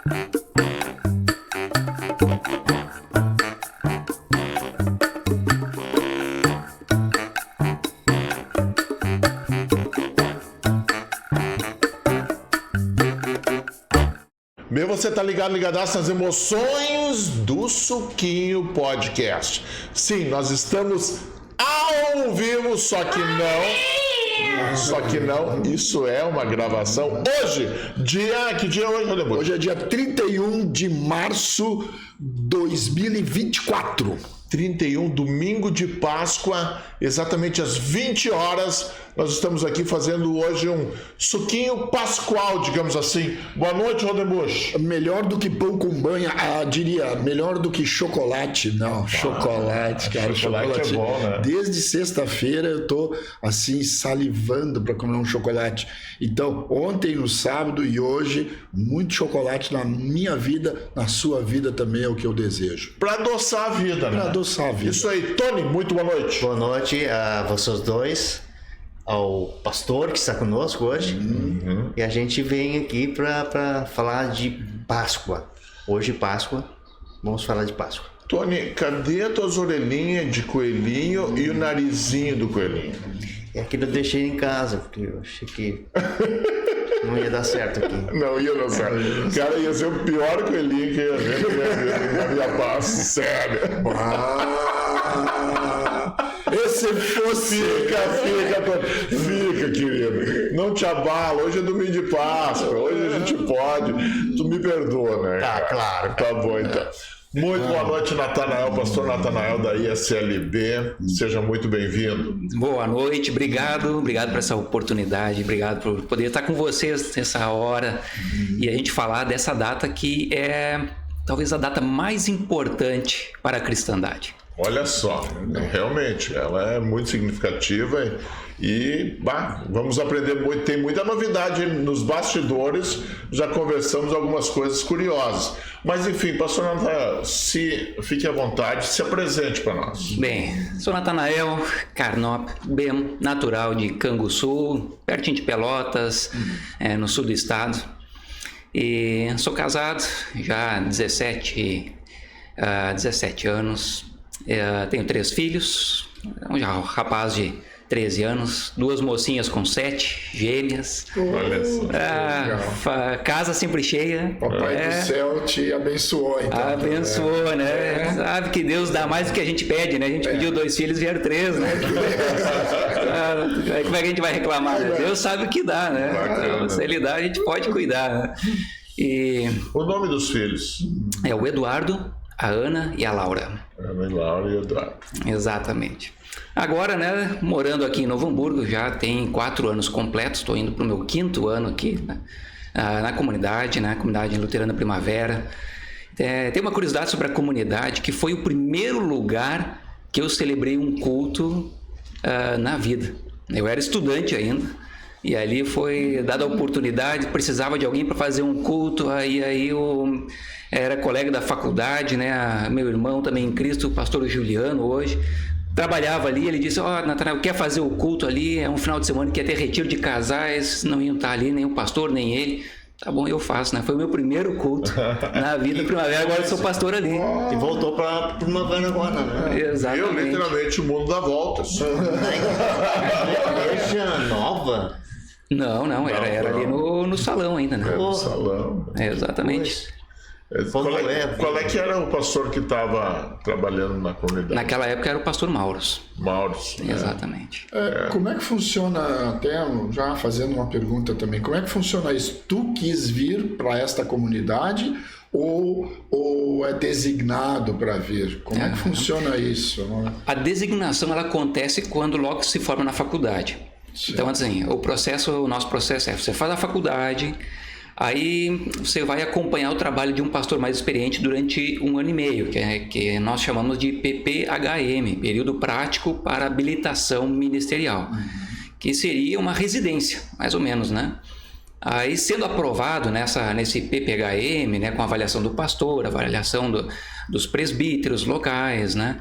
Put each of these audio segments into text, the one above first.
Bem, você tá ligadaço nas emoções do Suquinho Podcast. Sim, nós estamos ao vivo, só que não, isso é uma gravação. Hoje, que dia é hoje, Rodemir? Hoje é dia 31 de março de 2024. 31, domingo de Páscoa, exatamente às 20 horas. Nós estamos aqui fazendo hoje um suquinho pascual, digamos assim. Boa noite, Rodebush. Melhor do que pão com banha, diria, melhor do que chocolate. Não, chocolate, cara. Chocolate é bom, né? Desde sexta-feira eu tô, assim, salivando para comer um chocolate. Então, ontem, no sábado e hoje, muito chocolate na minha vida, na sua vida também é o que eu desejo. Para adoçar a vida, né? Para adoçar a vida. Isso aí. Tony, muito boa noite. Boa noite a vocês dois, ao pastor que está conosco hoje. E a gente vem aqui para falar de Páscoa. Hoje, Páscoa, vamos falar de Páscoa. Tony, cadê as tuas orelhinhas de coelhinho e o narizinho do coelhinho? É aquilo eu deixei em casa, porque eu achei que não ia dar certo aqui. Não ia dar certo. Cara, ia ser o pior coelhinho que ia ver na minha paz. Sério. Esse fosse... Fica, querido. Não te abala. Hoje é domingo de Páscoa. Hoje a gente pode. Tu me perdoa, né? Tá, cara? claro. Tá bom, então. Muito boa noite, Natanael, pastor Natanael da ISLB. Seja muito bem-vindo. Boa noite, obrigado por essa oportunidade, obrigado por poder estar com vocês nessa hora e a gente falar dessa data que é talvez a data mais importante para a cristandade. Olha só, realmente, ela é muito significativa e vamos aprender muito. Tem muita novidade nos bastidores, já conversamos algumas coisas curiosas. Mas enfim, pastor Natanael, fique à vontade, se apresente para nós. Bem, sou Natanael Carnop, bem natural de Canguçu, pertinho de Pelotas, no sul do estado. E sou casado já há 17 anos. Tenho 3 filhos, um rapaz de 13 anos, 2 mocinhas com 7, gêmeas. Olha só. Casa sempre cheia. Papai do céu te abençoou, então. Abençoou, né? Sabe que Deus dá mais do que a gente pede, né? A gente pediu 2 filhos, vieram 3, né? Como é que a gente vai reclamar? Né? Deus sabe o que dá, né? Então, se Ele dá, a gente pode cuidar, né? O nome dos filhos? É o Eduardo, a Ana e a Laura. Ana, Laura e Eduardo. Exatamente. Agora, né, morando aqui em Novo Hamburgo, já tem 4 anos completos, estou indo para o meu 5º ano aqui, né, na comunidade, né, comunidade luterana Primavera. Tem uma curiosidade sobre a comunidade, que foi o primeiro lugar que eu celebrei um culto na vida. Eu era estudante ainda, e ali foi dada a oportunidade, precisava de alguém para fazer um culto, aí eu era colega da faculdade, né, meu irmão também em Cristo, o pastor Juliano hoje, trabalhava ali, ele disse, Natanael, quer fazer o culto ali, é um final de semana que ia ter retiro de casais, não iam estar ali, nem o pastor, nem ele. Tá bom, eu faço, né? Foi o meu primeiro culto na vida Primavera, agora eu sou pastor ali. E voltou para Primavera agora, né? Exatamente. Eu, literalmente, o mundo dá voltas. Igreja nova? Não, era ali no salão ainda, né? No salão. Exatamente. Qual é que era o pastor que estava trabalhando na comunidade? Naquela época era o pastor Mauros. Mauros. Exatamente. Como é que funciona, até já fazendo uma pergunta também, como é que funciona isso? Tu quis vir para esta comunidade ou é designado para vir? Como é que funciona isso? A designação ela acontece quando logo se forma na faculdade. Sim. Então, assim, o nosso processo é, você faz a faculdade, aí você vai acompanhar o trabalho de um pastor mais experiente durante 1 ano e meio, que nós chamamos de PPHM, Período Prático para Habilitação Ministerial, que seria uma residência, mais ou menos, né? Aí, sendo aprovado nesse PPHM, né, com a avaliação do pastor, avaliação dos presbíteros locais, né?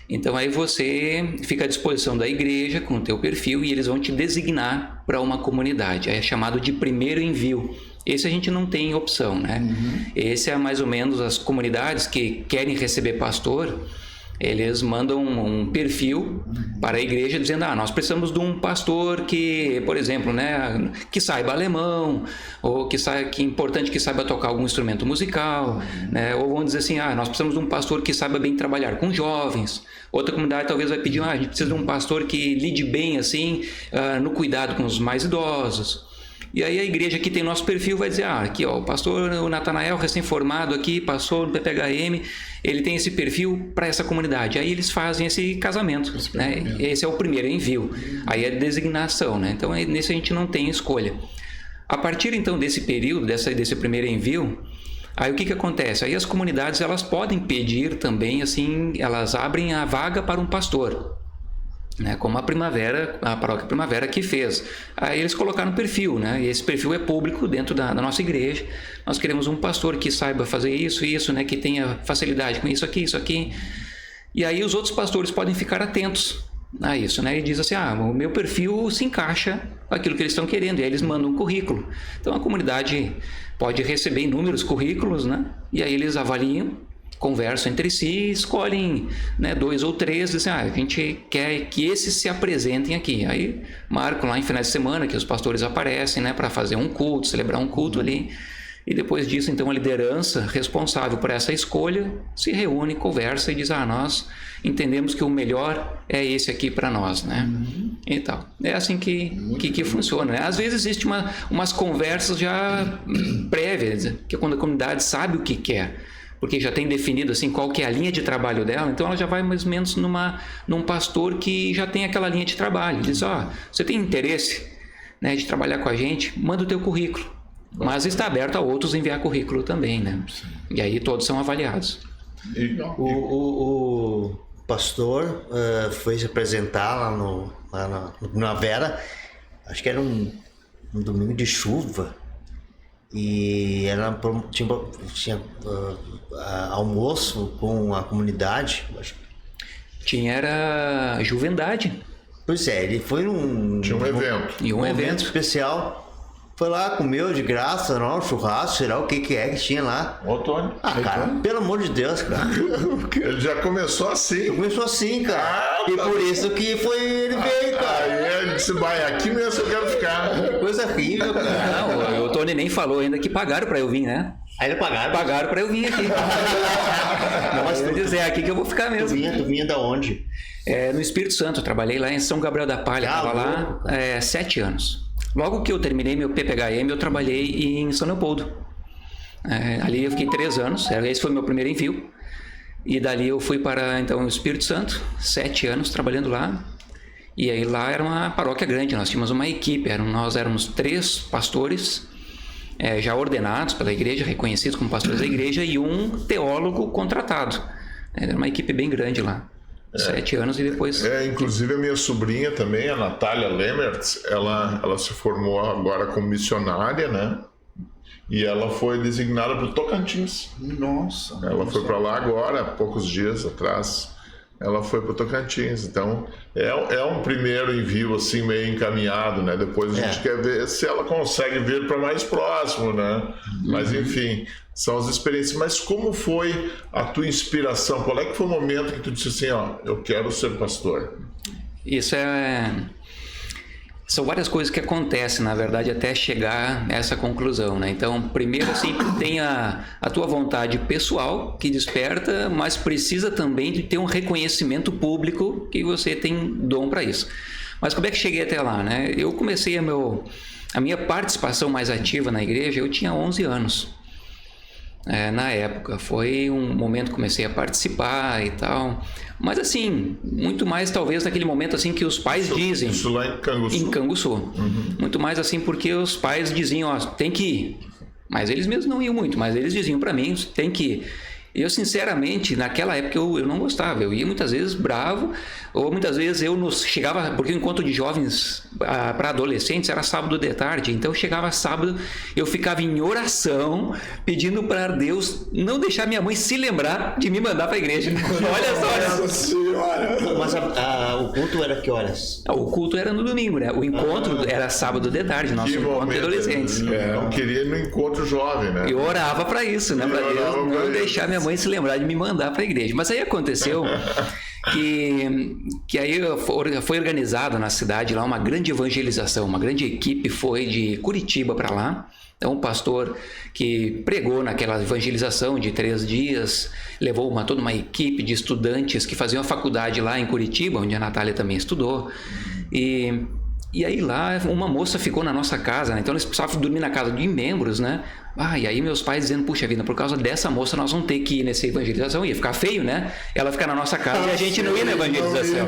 Então aí você fica à disposição da igreja com o teu perfil e eles vão te designar para uma comunidade. Aí é chamado de primeiro envio. Esse a gente não tem opção, né? Esse é mais ou menos as comunidades que querem receber pastor, eles mandam um perfil para a igreja dizendo, nós precisamos de um pastor que, por exemplo, né, que saiba alemão, ou que é importante que saiba tocar algum instrumento musical, né, ou vão dizer assim, nós precisamos de um pastor que saiba bem trabalhar com jovens. Outra comunidade talvez vai pedir, a gente precisa de um pastor que lide bem assim no cuidado com os mais idosos. E aí a igreja que tem nosso perfil vai dizer, aqui ó, o pastor Natanael, recém-formado aqui, passou no PPHM, ele tem esse perfil para essa comunidade. Aí eles fazem esse casamento, né? Esse é o primeiro envio. Aí é designação, né? Então nesse a gente não tem escolha. A partir então desse período, desse primeiro envio, aí o que acontece? Aí as comunidades elas podem pedir também, assim, elas abrem a vaga para um pastor. Né, como a paróquia Primavera que fez. Aí eles colocaram um perfil, né, e esse perfil é público dentro da nossa igreja. Nós queremos um pastor que saiba fazer isso, né, que tenha facilidade com isso aqui. E aí os outros pastores podem ficar atentos a isso, né, e diz assim, o meu perfil se encaixa com aquilo que eles estão querendo, e aí eles mandam um currículo. Então a comunidade pode receber inúmeros currículos, né, e aí eles avaliam, conversam entre si, escolhem, né, 2 ou 3, dizem, a gente quer que esses se apresentem aqui. Aí marcam lá em finais de semana que os pastores aparecem, né, para fazer um culto, celebrar um culto ali. E depois disso, então, a liderança responsável por essa escolha se reúne, conversa e diz, nós entendemos que o melhor é esse aqui para nós, né? E tal. É assim que funciona, né? Às vezes existe umas conversas já prévias, que quando a comunidade sabe o que quer, porque já tem definido assim qual que é a linha de trabalho dela, então ela já vai mais ou menos num pastor que já tem aquela linha de trabalho. Diz, você tem interesse, né, de trabalhar com a gente? Manda o teu currículo. Mas está aberto a outros enviar currículo também, né? E aí todos são avaliados. O pastor foi se apresentar lá na Primavera, acho que era um domingo de chuva. E tinha almoço com a comunidade. Era Juventude. Pois é, ele foi Tinha um evento. E um evento especial. Foi lá, comeu de graça, um churrasco, sei lá o que que tinha lá. Ô, Tony. Cara, pelo amor de Deus, cara. Ele já começou assim. Começou assim, cara. E por isso que ele veio, cara. Aí ele disse, aqui mesmo eu quero ficar. Coisa horrível, cara. Não, o Tony nem falou ainda que pagaram para eu vir, né? Aí ele pagaram? Pagaram para eu vir aqui. Mas eu dizer, aqui que eu vou ficar mesmo. Tu vinha da onde? No Espírito Santo, trabalhei lá em São Gabriel da Palha, estava lá 7 anos. Logo que eu terminei meu PPHM, eu trabalhei em São Leopoldo. Ali eu fiquei 3 anos, esse foi meu primeiro envio. E dali eu fui para então, o Espírito Santo, 7 anos trabalhando lá. E aí lá era uma paróquia grande, nós tínhamos uma equipe, nós éramos 3 pastores, já ordenados pela igreja, reconhecidos como pastores da igreja, e um teólogo contratado. Era uma equipe bem grande lá. 7 anos e depois... Inclusive a minha sobrinha também, a Natália Lemertz, ela se formou agora como missionária, né? E ela foi designada para o Tocantins. Nossa. Ela foi para lá agora, há poucos dias atrás. Ela foi para o Tocantins. Então, é um primeiro envio assim meio encaminhado, né? Depois a gente quer ver se ela consegue vir para mais próximo, né? Mas enfim, são as experiências. Mas como foi a tua inspiração? Qual é que foi o momento que tu disse assim, eu quero ser pastor? Isso são várias coisas que acontecem, na verdade, até chegar a essa conclusão, né? Então, primeiro, assim, tem a tua vontade pessoal que desperta, mas precisa também de ter um reconhecimento público que você tem dom para isso. Mas como é que cheguei até lá, né? Eu comecei a minha participação mais ativa na igreja, eu tinha 11 anos. Na época, foi um momento que comecei a participar e tal, mas assim, muito mais talvez naquele momento assim que os pais dizem. Isso lá em Canguçu. Em Canguçu. Muito mais assim porque os pais diziam, tem que ir. Mas eles mesmos não iam muito, mas eles diziam para mim, tem que ir. E eu, sinceramente, naquela época eu não gostava. Eu ia muitas vezes bravo, ou muitas vezes chegava, porque o encontro de jovens para adolescentes era sábado de tarde, então eu chegava sábado, eu ficava em oração, pedindo para Deus não deixar minha mãe se lembrar de me mandar para a igreja. Olha só. Nossa Senhora! Mas o culto era que horas? O culto era no domingo, né? O encontro era sábado de tarde, nosso encontro de adolescentes. Eu queria ir no encontro jovem, né? Eu orava para isso, né? Para Deus não deixar minha mãe se lembrar de me mandar para a igreja. Mas aí aconteceu que aí foi organizado na cidade lá uma grande evangelização, uma grande equipe foi de Curitiba para lá. Então, um pastor que pregou naquela evangelização de 3 dias, levou toda uma equipe de estudantes que faziam a faculdade lá em Curitiba, onde a Natália também estudou. E aí lá uma moça ficou na nossa casa, né? Então eles precisavam dormir na casa de membros, né? E aí meus pais dizendo, puxa vida, por causa dessa moça nós vamos ter que ir nessa evangelização. Ia ficar feio, né? Ela ficar na nossa casa e a gente não ia na evangelização.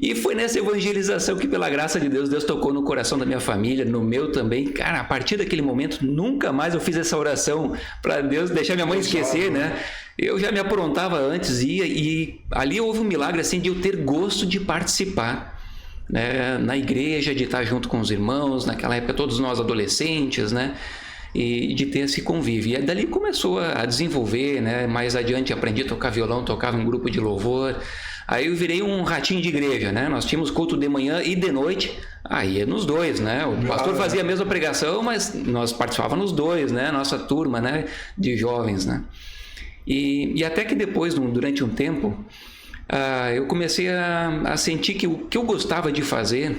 E foi nessa evangelização que, pela graça de Deus, Deus tocou no coração da minha família, no meu também. Cara, a partir daquele momento, nunca mais eu fiz essa oração para Deus deixar minha mãe esquecer, né? Eu já me aprontava antes, ia, e ali houve um milagre assim de eu ter gosto de participar, né? Na igreja, de estar junto com os irmãos, naquela época todos nós adolescentes, né? E de ter esse convívio. E dali começou a desenvolver, né? Mais adiante aprendi a tocar violão, tocava em um grupo de louvor. Aí eu virei um ratinho de igreja, né? Nós tínhamos culto de manhã e de noite, ia nos dois, né? O pastor fazia a mesma pregação, mas nós participávamos nos dois, né? Nossa turma, né? De jovens, né? E até que depois, durante um tempo, eu comecei a sentir que o que eu gostava de fazer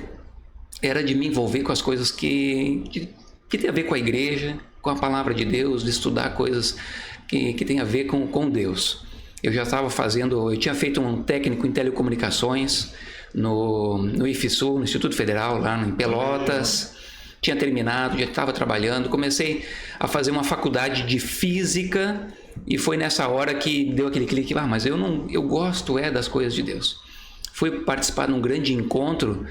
era de me envolver com as coisas que tem a ver com a igreja, com a palavra de Deus, de estudar coisas que tem a ver com Deus. Eu tinha feito um técnico em telecomunicações no IFSU, no Instituto Federal, lá em Pelotas. Tinha terminado, já estava trabalhando. Comecei a fazer uma faculdade de física e foi nessa hora que deu aquele clique. Mas eu gosto das coisas de Deus. Fui participar de um grande encontro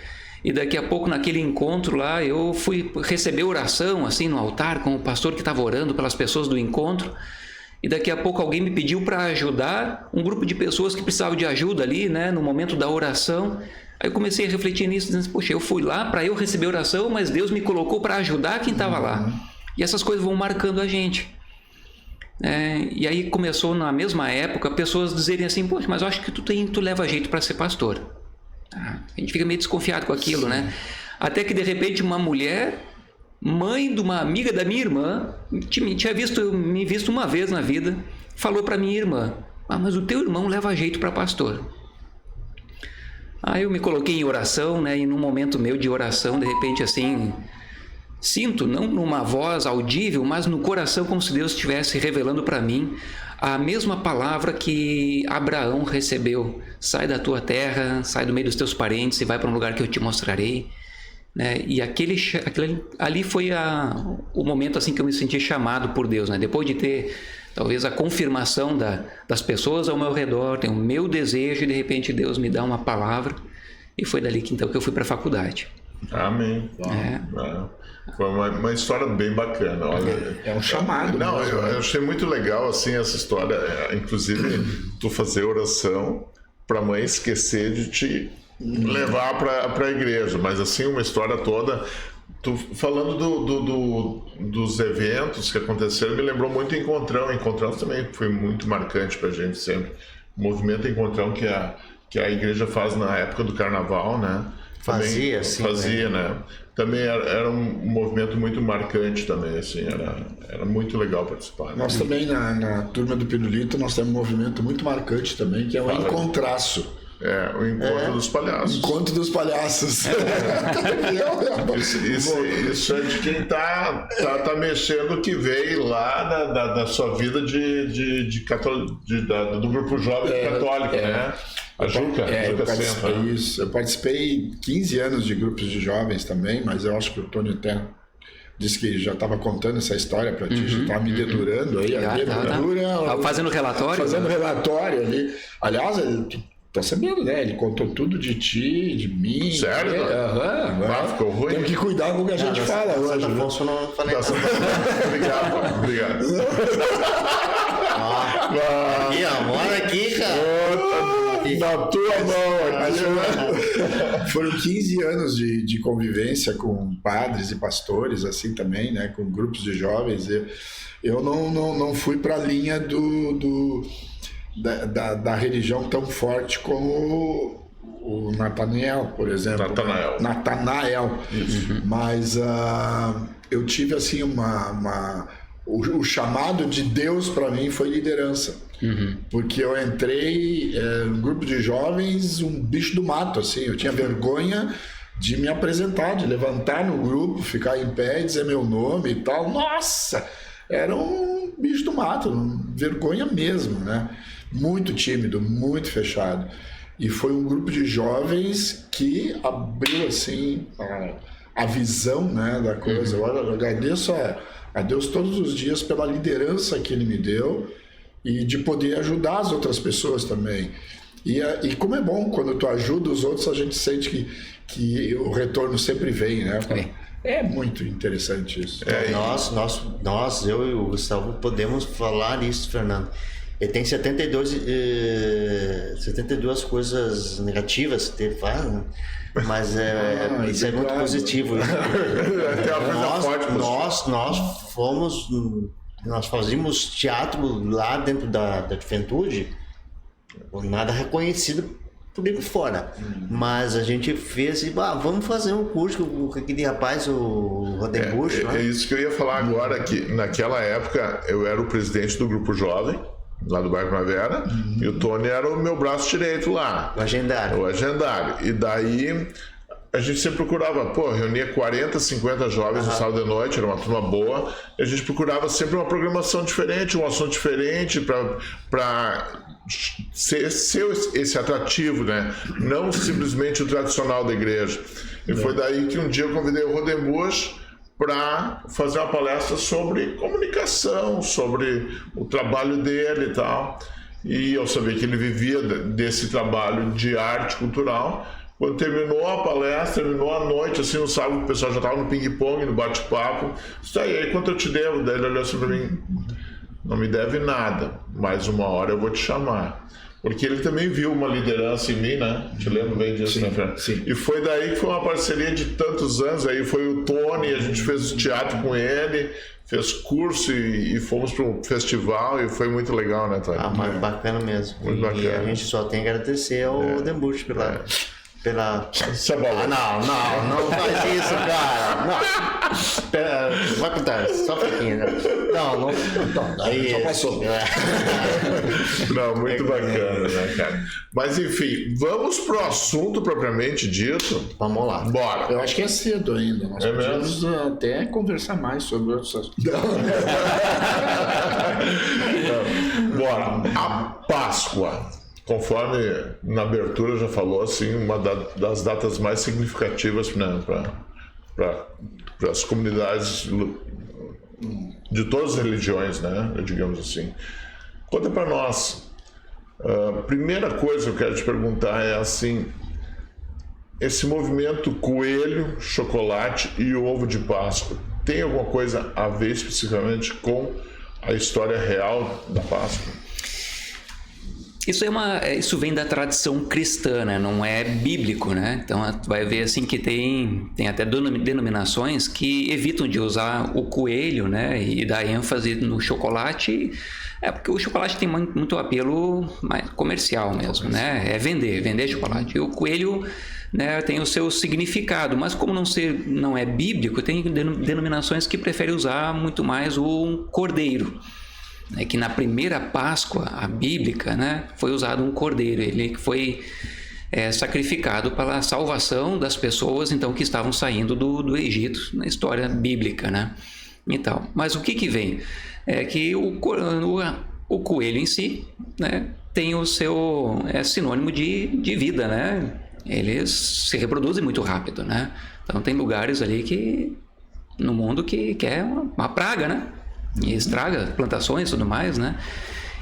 e daqui a pouco naquele encontro lá eu fui receber oração assim no altar com o pastor que estava orando pelas pessoas do encontro. E daqui a pouco alguém me pediu para ajudar um grupo de pessoas que precisavam de ajuda ali, né, no momento da oração. Aí eu comecei a refletir nisso, dizendo, poxa, eu fui lá para eu receber oração, mas Deus me colocou para ajudar quem estava lá. E essas coisas vão marcando a gente. E aí começou na mesma época pessoas dizerem assim, poxa, mas eu acho que tu leva jeito para ser pastor. A gente fica meio desconfiado com aquilo, Sim. né? Até que de repente uma mulher, mãe de uma amiga da minha irmã, tinha me visto uma vez na vida, falou para minha irmã, mas o teu irmão leva jeito para pastor. Aí eu me coloquei em oração, né? E num momento meu de oração, de repente assim, sinto, não numa voz audível, mas no coração, como se Deus estivesse revelando para mim a mesma palavra que Abraão recebeu. Sai da tua terra, sai do meio dos teus parentes e vai para um lugar que eu te mostrarei. Né? E ali foi o momento assim que eu me senti chamado por Deus. Né? Depois de ter talvez a confirmação das pessoas ao meu redor, tem o meu desejo e de repente Deus me dá uma palavra. E foi dali que então que eu fui para a faculdade. Amém. Foi uma história bem bacana. Olha, é um chamado. Não, eu achei muito legal assim essa história. Inclusive, tu fazer oração para a mãe esquecer de te levar para a igreja. Mas assim, uma história toda. Tu falando dos eventos que aconteceram, me lembrou muito Encontrão. Encontrão também foi muito marcante para a gente sempre. O movimento Encontrão que a igreja faz na época do carnaval, né? Fazia, sim. Fazia, né? Também era um movimento muito marcante também, assim, era muito legal participar. Né? Nós também, na turma do Pirulito, nós temos um movimento muito marcante também, que é o Encontraço. O Encontro dos Palhaços. Encontro dos Palhaços. Isso é de quem tá mexendo, que veio lá da sua vida do grupo jovem católico, né? A Juca, eu participei 15 anos de grupos de jovens também, mas eu acho que o Tony até disse que já estava contando essa história para ti, já estava me dedurando aí. Fazendo relatório? Fazendo relatório ali. Aliás, tá sabendo, né? Ele contou tudo de ti, de mim. Sério? Ficou ruim? Tem que cuidar com o que a gente fala hoje. Afonso não falei nada. Obrigado. Aqui, ó, mora aqui, cara. Na tua mão. Foram 15 anos de convivência com padres e pastores, assim também, né? Com grupos de jovens. Eu não fui para a linha da religião tão forte como o Natanael, por exemplo. Natanael. Mas eu tive assim o chamado de Deus para mim foi liderança. Porque eu entrei num grupo de jovens, um bicho do mato, assim. Eu tinha vergonha de me apresentar, de levantar no grupo, ficar em pé e dizer meu nome e tal. Nossa! Era um bicho do mato, vergonha mesmo, né? Muito tímido, muito fechado. E foi um grupo de jovens que abriu, assim, a visão, né, da coisa. Eu agradeço a Deus todos os dias pela liderança que Ele me deu e de poder ajudar as outras pessoas também. E como é bom, quando tu ajuda os outros, a gente sente que o retorno sempre vem, né? É muito interessante isso. Nós, eu e o Gustavo, podemos falar isso, Fernando. Ele tem 72 coisas negativas que ele faz, né? Mas isso é muito positivo. Nós fazíamos teatro lá dentro da juventude, nada reconhecido por fora, mas a gente fez e vamos fazer um curso com aquele rapaz, o Rodenbusch. É isso que eu ia falar agora, que naquela época eu era o presidente do grupo jovem lá do bairro Primavera, e o Tony era o meu braço direito lá, o agendário. E daí a gente sempre procurava, reunia 40, 50 jovens no sábado de noite, era uma turma boa, e a gente procurava sempre uma programação diferente, um assunto diferente para ser esse atrativo, né? Não simplesmente o tradicional da igreja. E foi daí que um dia eu convidei o Rodenbusch para fazer uma palestra sobre comunicação, sobre o trabalho dele e tal. E eu sabia que ele vivia desse trabalho de arte cultural. Quando terminou a palestra, terminou a noite, assim, no sábado, o pessoal já estava no ping-pong, no bate-papo. Isso aí, quanto eu te devo? Daí ele olhou assim para mim: não me deve nada, mas uma hora eu vou te chamar. Porque ele também viu uma liderança em mim, né? Te lembro bem disso, né, Fernando? Sim. E foi daí que foi uma parceria de tantos anos. Aí foi o Tony, a gente fez teatro com ele, fez curso e fomos para um festival e foi muito legal, né, Tony? Mas bacana mesmo. Muito bacana. E a gente só tem que agradecer ao Rodenbusch pela... Você é balão. Não faz isso, cara. Não. Vai contar, só um pouquinho. Não. Aí, só passou. Não, muito bacana, né, cara? Mas enfim, vamos pro assunto propriamente dito. Vamos lá. Bora. Eu acho que é cedo ainda. Nós podemos até conversar mais sobre outros assuntos. Bora. A Páscoa. Conforme na abertura já falou, assim, uma das datas mais significativas, né, para as comunidades de todas as religiões, né, digamos assim. Conta para nós. A primeira coisa que eu quero te perguntar é assim: esse movimento coelho, chocolate e ovo de Páscoa tem alguma coisa a ver especificamente com a história real da Páscoa? Isso vem da tradição cristã, né? Não é bíblico, né? Então tu vai ver assim que tem até denominações que evitam de usar o coelho, né? E dar ênfase no chocolate, porque o chocolate tem muito apelo mais comercial mesmo, né? É vender chocolate. E o coelho, né, tem o seu significado, mas como não é bíblico, tem denominações que preferem usar muito mais o cordeiro. É que na primeira Páscoa, a bíblica, né, foi usado um cordeiro, ele foi sacrificado para a salvação das pessoas então que estavam saindo do Egito, na história bíblica, né? Então, mas o que vem? É que o coelho em si, né, tem o seu sinônimo de vida, né? Eles se reproduzem muito rápido, né? Então tem lugares ali no mundo que é uma praga, né? E estraga plantações e tudo mais, né?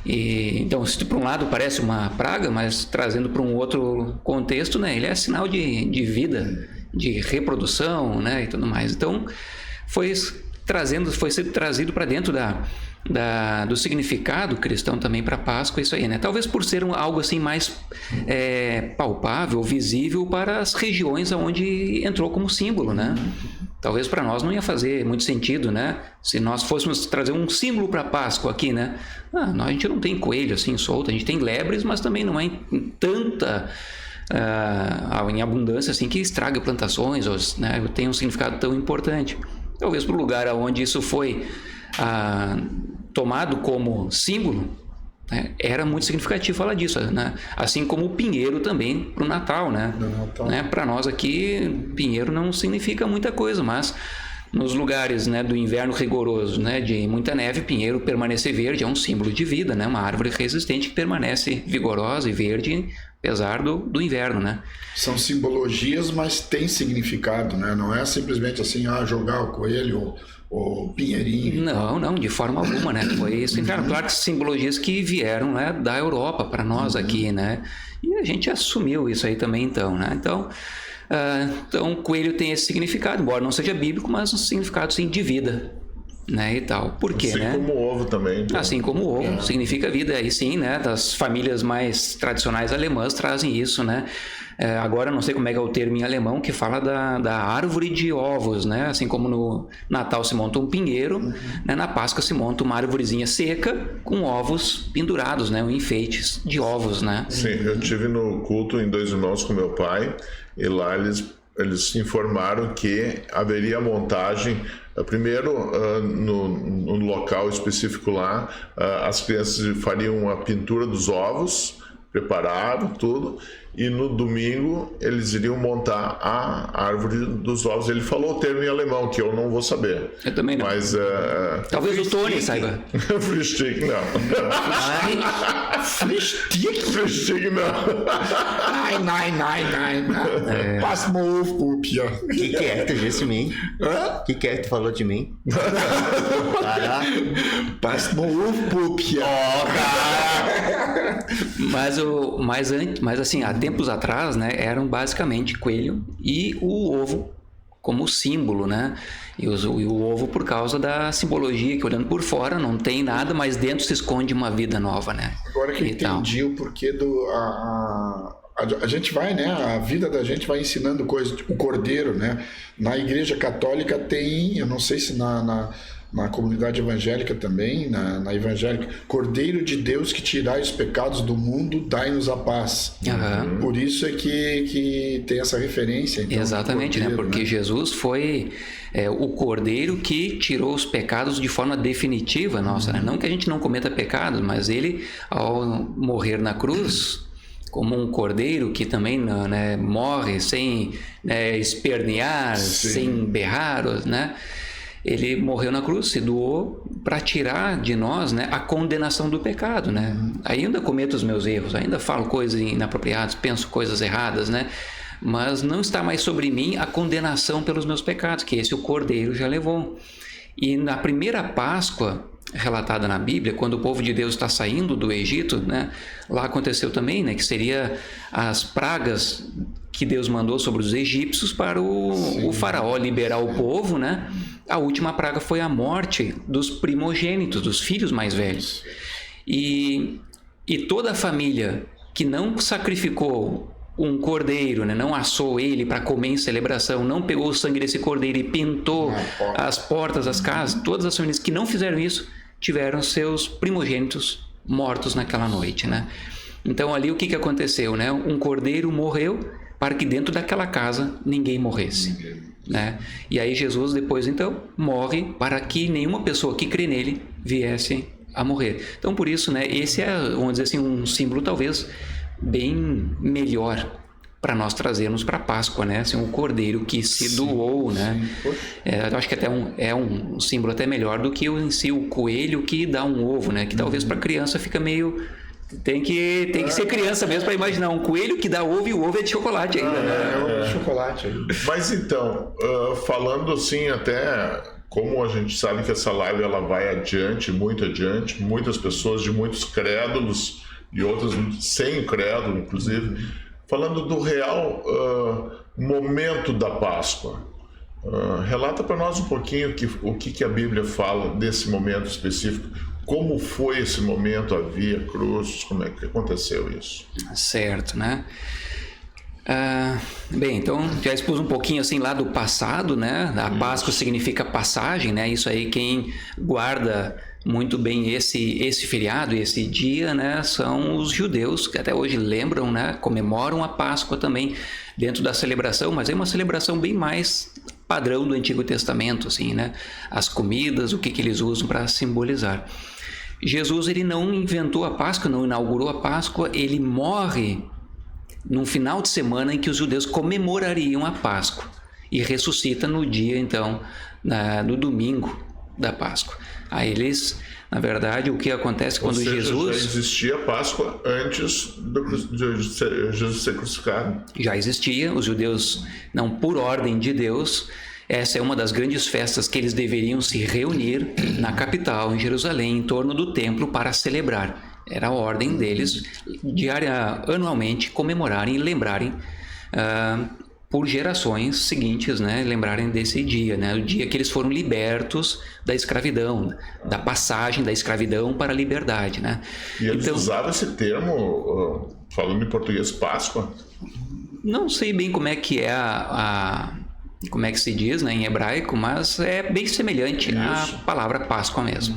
Então, se por um lado parece uma praga, mas trazendo para um outro contexto, né? Ele é sinal de vida, de reprodução, né? E tudo mais. Então, foi sendo trazido para dentro do significado cristão também para a Páscoa, isso aí, né? Talvez por ser algo assim mais palpável, visível para as regiões onde entrou como símbolo, né? Talvez para nós não ia fazer muito sentido, né? Se nós fôssemos trazer um símbolo para a Páscoa aqui, né? A gente não tem coelho assim solto, a gente tem lebres, mas também não é em tanta... em abundância assim que estraga plantações, né? Tem um significado tão importante. Talvez para o lugar onde isso foi tomado como símbolo, né? Era muito significativo falar disso, né? Assim como o pinheiro também para o Natal, né? Para nós aqui, pinheiro não significa muita coisa, mas nos lugares, né, do inverno rigoroso, né, de muita neve, pinheiro permanecer verde é um símbolo de vida, né? Uma árvore resistente que permanece vigorosa e verde apesar do inverno, né? São simbologias, mas tem significado, né? Não é simplesmente assim, jogar o coelho ou o pinheirinho. Não, de forma alguma, né? Foi isso. Claro que simbologias que vieram, né, da Europa para nós aqui, né? E a gente assumiu isso aí também, então, né? Então, o coelho tem esse significado, embora não seja bíblico, mas um significado, sim, de vida, né, e tal. Por quê, assim, né? Como o ovo também. Então. Assim como o ovo, significa vida. Aí sim, né, das famílias mais tradicionais alemãs trazem isso, né? Agora não sei como é que é o termo em alemão, que fala da árvore de ovos, né? Assim como no Natal se monta um pinheiro, né? Na Páscoa se monta uma árvorezinha seca com ovos pendurados, né? Enfeites de ovos, né? Sim, eu tive no culto em Dois Irmãos com meu pai, e lá eles informaram que haveria montagem, primeiro no local específico lá, as crianças fariam a pintura dos ovos, prepararam tudo, e no domingo eles iriam montar a árvore dos ovos. Ele falou o termo em alemão, que eu não vou saber. Eu também não. Mas, talvez o Tony saiba. Frühstück, não. Frühstück, não. Nein. Pass mal auf, Pupia. O que é que tu disse de mim? O que é que tu falou de mim? Caraca. Pass mal auf, Pupia. Cara! Mas assim, há tempos atrás, né, eram basicamente coelho e o ovo como símbolo, né? E o ovo por causa da simbologia, que olhando por fora não tem nada, mas dentro se esconde uma vida nova, né? Agora que eu entendi o porquê a gente vai, né? A vida da gente vai ensinando coisas, tipo o cordeiro, né? Na igreja católica tem, eu não sei se na comunidade evangélica também, na evangélica, Cordeiro de Deus que tirai os pecados do mundo, dai-nos a paz. Por isso é que tem essa referência. Então, exatamente, né? Porque Jesus foi o Cordeiro que tirou os pecados de forma definitiva, nossa, né? Não que a gente não cometa pecados, mas ele, ao morrer na cruz, como um cordeiro que também, né, morre sem espernear, sem berrar, né? Ele morreu na cruz, se doou para tirar de nós, né, a condenação do pecado, né? Ainda cometo os meus erros, ainda falo coisas inapropriadas, penso coisas erradas, né? Mas não está mais sobre mim a condenação pelos meus pecados, que esse o Cordeiro já levou. E na primeira Páscoa relatada na Bíblia, quando o povo de Deus está saindo do Egito, né? Lá aconteceu também, né, que seria as pragas que Deus mandou sobre os egípcios para o faraó liberar o povo, né? A última praga foi a morte dos primogênitos, dos filhos mais velhos. E toda a família que não sacrificou um cordeiro, né, não assou ele para comer em celebração, não pegou o sangue desse cordeiro e pintou as portas das casas, todas as famílias que não fizeram isso tiveram seus primogênitos mortos naquela noite, né? Então ali o que aconteceu, né? Um cordeiro morreu para que dentro daquela casa ninguém morresse, né? E aí Jesus depois então morre para que nenhuma pessoa que crê nele viesse a morrer. Então por isso, né, esse é, vamos dizer assim, um símbolo talvez bem melhor para nós trazermos para a Páscoa, né? Assim, um cordeiro que se doou, né? Eu acho que até é um símbolo até melhor do que em si o coelho que dá um ovo, né? Que talvez para criança fica meio... Tem que ser criança mesmo para imaginar um coelho que dá ovo e o ovo é de chocolate ainda, né? É ovo de chocolate. Mas então, falando assim até... Como a gente sabe que essa live ela vai adiante, muitas pessoas de muitos crédulos e outras sem crédulo, inclusive, falando do real momento da Páscoa. Relata para nós um pouquinho o que a Bíblia fala desse momento específico. como foi esse momento, a Via Cruz, como é que aconteceu isso? Certo, né? Bem, então já expus um pouquinho assim lá do passado, né? A Páscoa significa passagem, né? Isso aí, quem guarda muito bem esse feriado, esse dia, né? São os judeus, que até hoje lembram, né? Comemoram a Páscoa também dentro da celebração, mas é uma celebração bem mais padrão do Antigo Testamento, assim, né? As comidas, o que eles usam para simbolizar. Jesus, ele não inventou a Páscoa, não inaugurou a Páscoa, ele morre num final de semana em que os judeus comemorariam a Páscoa e ressuscita no dia, então, no domingo da Páscoa. Aí eles, na verdade, o que acontece quando Jesus... já existia a Páscoa antes de Jesus ser crucificado. Já existia, os judeus, não por ordem de Deus, essa é uma das grandes festas que eles deveriam se reunir na capital, em Jerusalém, em torno do templo para celebrar. Era a ordem deles, anualmente, comemorarem e lembrarem por gerações seguintes, né? Lembrarem desse dia, né? O dia que eles foram libertos da escravidão, da passagem da escravidão para a liberdade, né? E eles usavam esse termo, falando em português, Páscoa? Não sei bem como é que é como é que se diz, né, em hebraico, mas é bem semelhante à palavra Páscoa mesmo.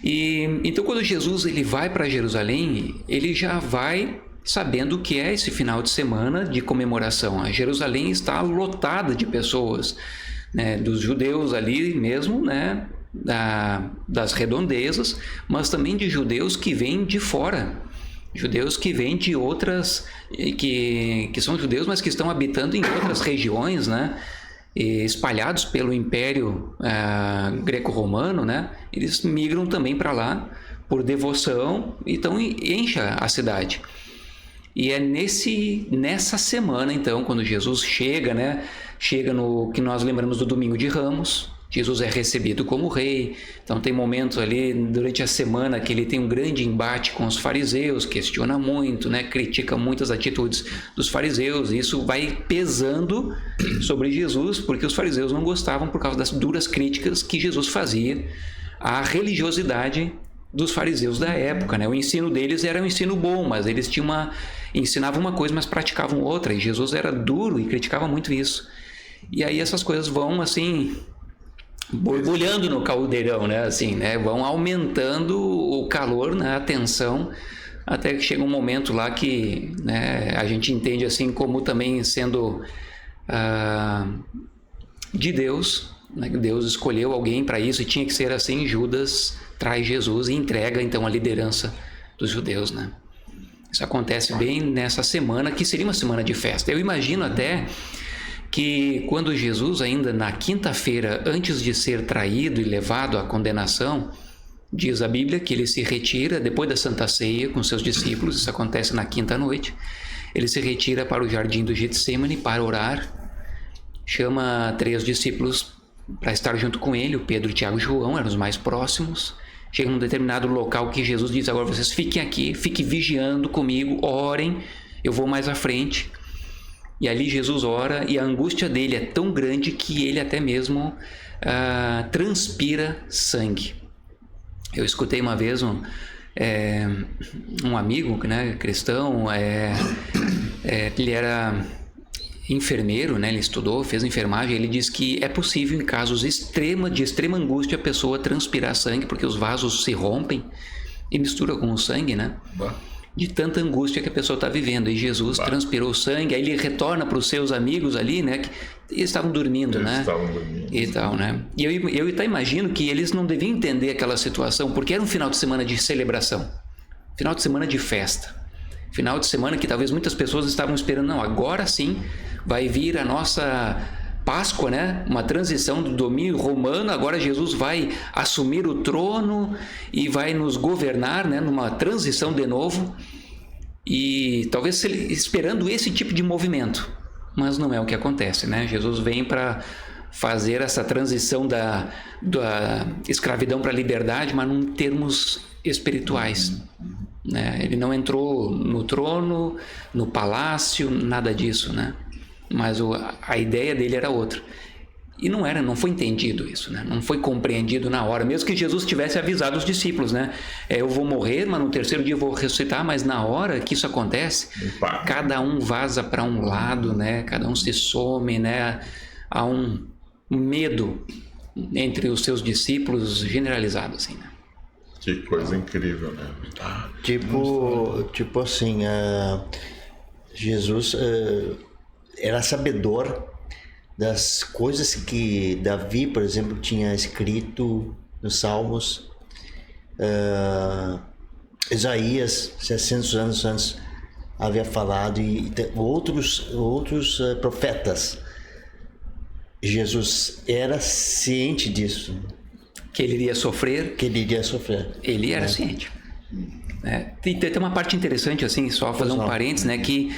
E então, quando Jesus ele vai para Jerusalém, ele já vai sabendo o que é esse final de semana de comemoração. A Jerusalém está lotada de pessoas, né, dos judeus ali mesmo, né, das redondezas, mas também de judeus que vêm de fora, judeus que vêm de outras, que são judeus, mas que estão habitando em outras regiões, né, espalhados pelo Império Greco-Romano, né, eles migram também para lá por devoção, então enche a cidade. E é nessa semana, então, quando Jesus chega, né, chega no que nós lembramos do Domingo de Ramos, Jesus é recebido como rei. Então tem momentos ali durante a semana que ele tem um grande embate com os fariseus, questiona muito, né, critica muitas atitudes dos fariseus, e isso vai pesando sobre Jesus, porque os fariseus não gostavam por causa das duras críticas que Jesus fazia à religiosidade dos fariseus da época, né? O ensino deles era um ensino bom, mas eles ensinavam uma coisa, mas praticavam outra, e Jesus era duro e criticava muito isso. E aí essas coisas vão assim borbulhando no caldeirão, né? Assim, né? Vão aumentando o calor, né? A tensão, até que chega um momento lá que, né, a gente entende assim como também sendo de Deus, né? Deus escolheu alguém para isso e tinha que ser assim. Judas traz Jesus e entrega então a liderança dos judeus, né? Isso acontece bem nessa semana, que seria uma semana de festa. Eu imagino até que quando Jesus, ainda na quinta-feira, antes de ser traído e levado à condenação, diz a Bíblia que ele se retira depois da Santa Ceia com seus discípulos, isso acontece na quinta noite, ele se retira para o jardim do Getsemane para orar, chama 3 discípulos para estar junto com ele, o Pedro, Tiago e João, eram os mais próximos. Chega num determinado local que Jesus diz: agora vocês fiquem aqui, fiquem vigiando comigo, orem, eu vou mais à frente. E ali Jesus ora, e a angústia dele é tão grande que ele até mesmo transpira sangue. Eu escutei uma vez um amigo, né, cristão, ele era enfermeiro, né, ele estudou, fez enfermagem, ele diz que é possível em casos de extrema angústia a pessoa transpirar sangue, porque os vasos se rompem e mistura com o sangue, né? De tanta angústia que a pessoa está vivendo. E Jesus transpirou sangue, aí ele retorna para os seus amigos ali, né? Que eles estavam dormindo, né? E tal, né? E eu até imagino que eles não deviam entender aquela situação, porque era um final de semana de celebração, final de semana de festa, final de semana que talvez muitas pessoas estavam esperando. Não, agora sim vai vir a nossa Páscoa, né? Uma transição do domínio romano, agora Jesus vai assumir o trono e vai nos governar, né? Numa transição de novo, e talvez esperando esse tipo de movimento, mas não é o que acontece, né? Jesus vem para fazer essa transição da escravidão para a liberdade, mas em termos espirituais, né? Ele não entrou no trono, no palácio, nada disso, né? Mas a ideia dele era outra. E não foi entendido isso, né? Não foi compreendido na hora, mesmo que Jesus tivesse avisado os discípulos, né? Eu vou morrer, mas no terceiro dia eu vou ressuscitar, mas na hora que isso acontece, cada um vaza para um lado, né? Cada um se some, né? Há um medo entre os seus discípulos generalizado, assim, né? Que coisa incrível, né? Tipo assim, Jesus era sabedor das coisas que Davi, por exemplo, tinha escrito nos Salmos. Isaías, 600 anos antes, havia falado, e outros profetas. Jesus era ciente disso. Que ele iria sofrer. Ele era ciente. Tem uma parte interessante, assim, só fazer um parênteses, né? Que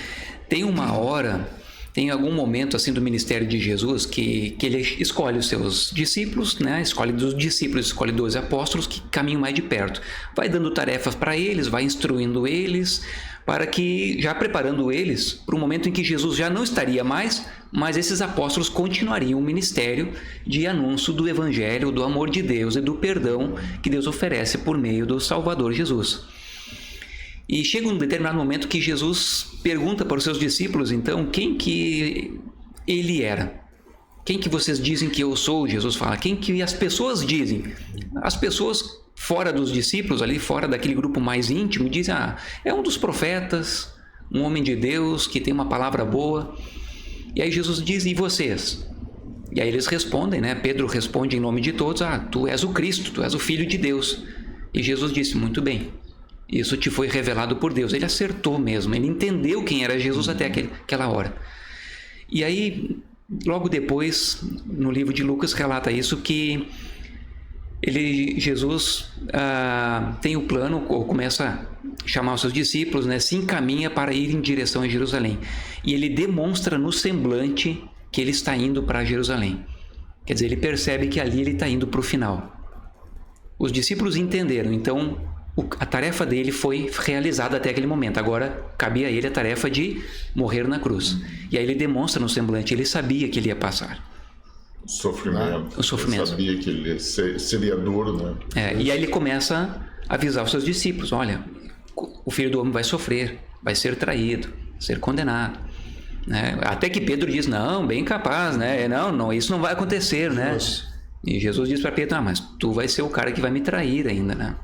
tem uma hora, tem algum momento, assim, do ministério de Jesus que ele escolhe os seus discípulos, né? Escolhe 12 apóstolos que caminham mais de perto. Vai dando tarefas para eles, vai instruindo eles, para que, já preparando eles para o momento em que Jesus já não estaria mais, mas esses apóstolos continuariam o ministério de anúncio do evangelho, do amor de Deus e do perdão que Deus oferece por meio do Salvador Jesus. E chega um determinado momento que Jesus pergunta para os seus discípulos, então, quem que ele era? Quem que vocês dizem que eu sou? Jesus fala. Quem que as pessoas dizem? As pessoas fora dos discípulos, ali fora daquele grupo mais íntimo, dizem, é um dos profetas, um homem de Deus que tem uma palavra boa. E aí Jesus diz, e vocês? E aí eles respondem, né? Pedro responde em nome de todos, tu és o Cristo, tu és o Filho de Deus. E Jesus disse, muito bem, isso te foi revelado por Deus. Ele acertou mesmo, ele entendeu quem era Jesus até aquela hora. E aí, logo depois, no livro de Lucas relata isso, que Jesus tem o plano, ou começa a chamar os seus discípulos, né, se encaminha para ir em direção a Jerusalém. E ele demonstra no semblante que ele está indo para Jerusalém. Quer dizer, ele percebe que ali ele está indo para o final. Os discípulos entenderam, então a tarefa dele foi realizada até aquele momento. Agora cabia a ele a tarefa de morrer na cruz. E aí ele demonstra no semblante, ele sabia que ele ia passar. O sofrimento. Ele sabia que ele seria duro, né? E aí ele começa a avisar os seus discípulos, olha, o Filho do Homem vai sofrer, vai ser traído, ser condenado. Né? Até que Pedro diz, não, bem capaz, né? Não, isso não vai acontecer, né? E Jesus diz para Pedro, mas tu vai ser o cara que vai me trair ainda, né?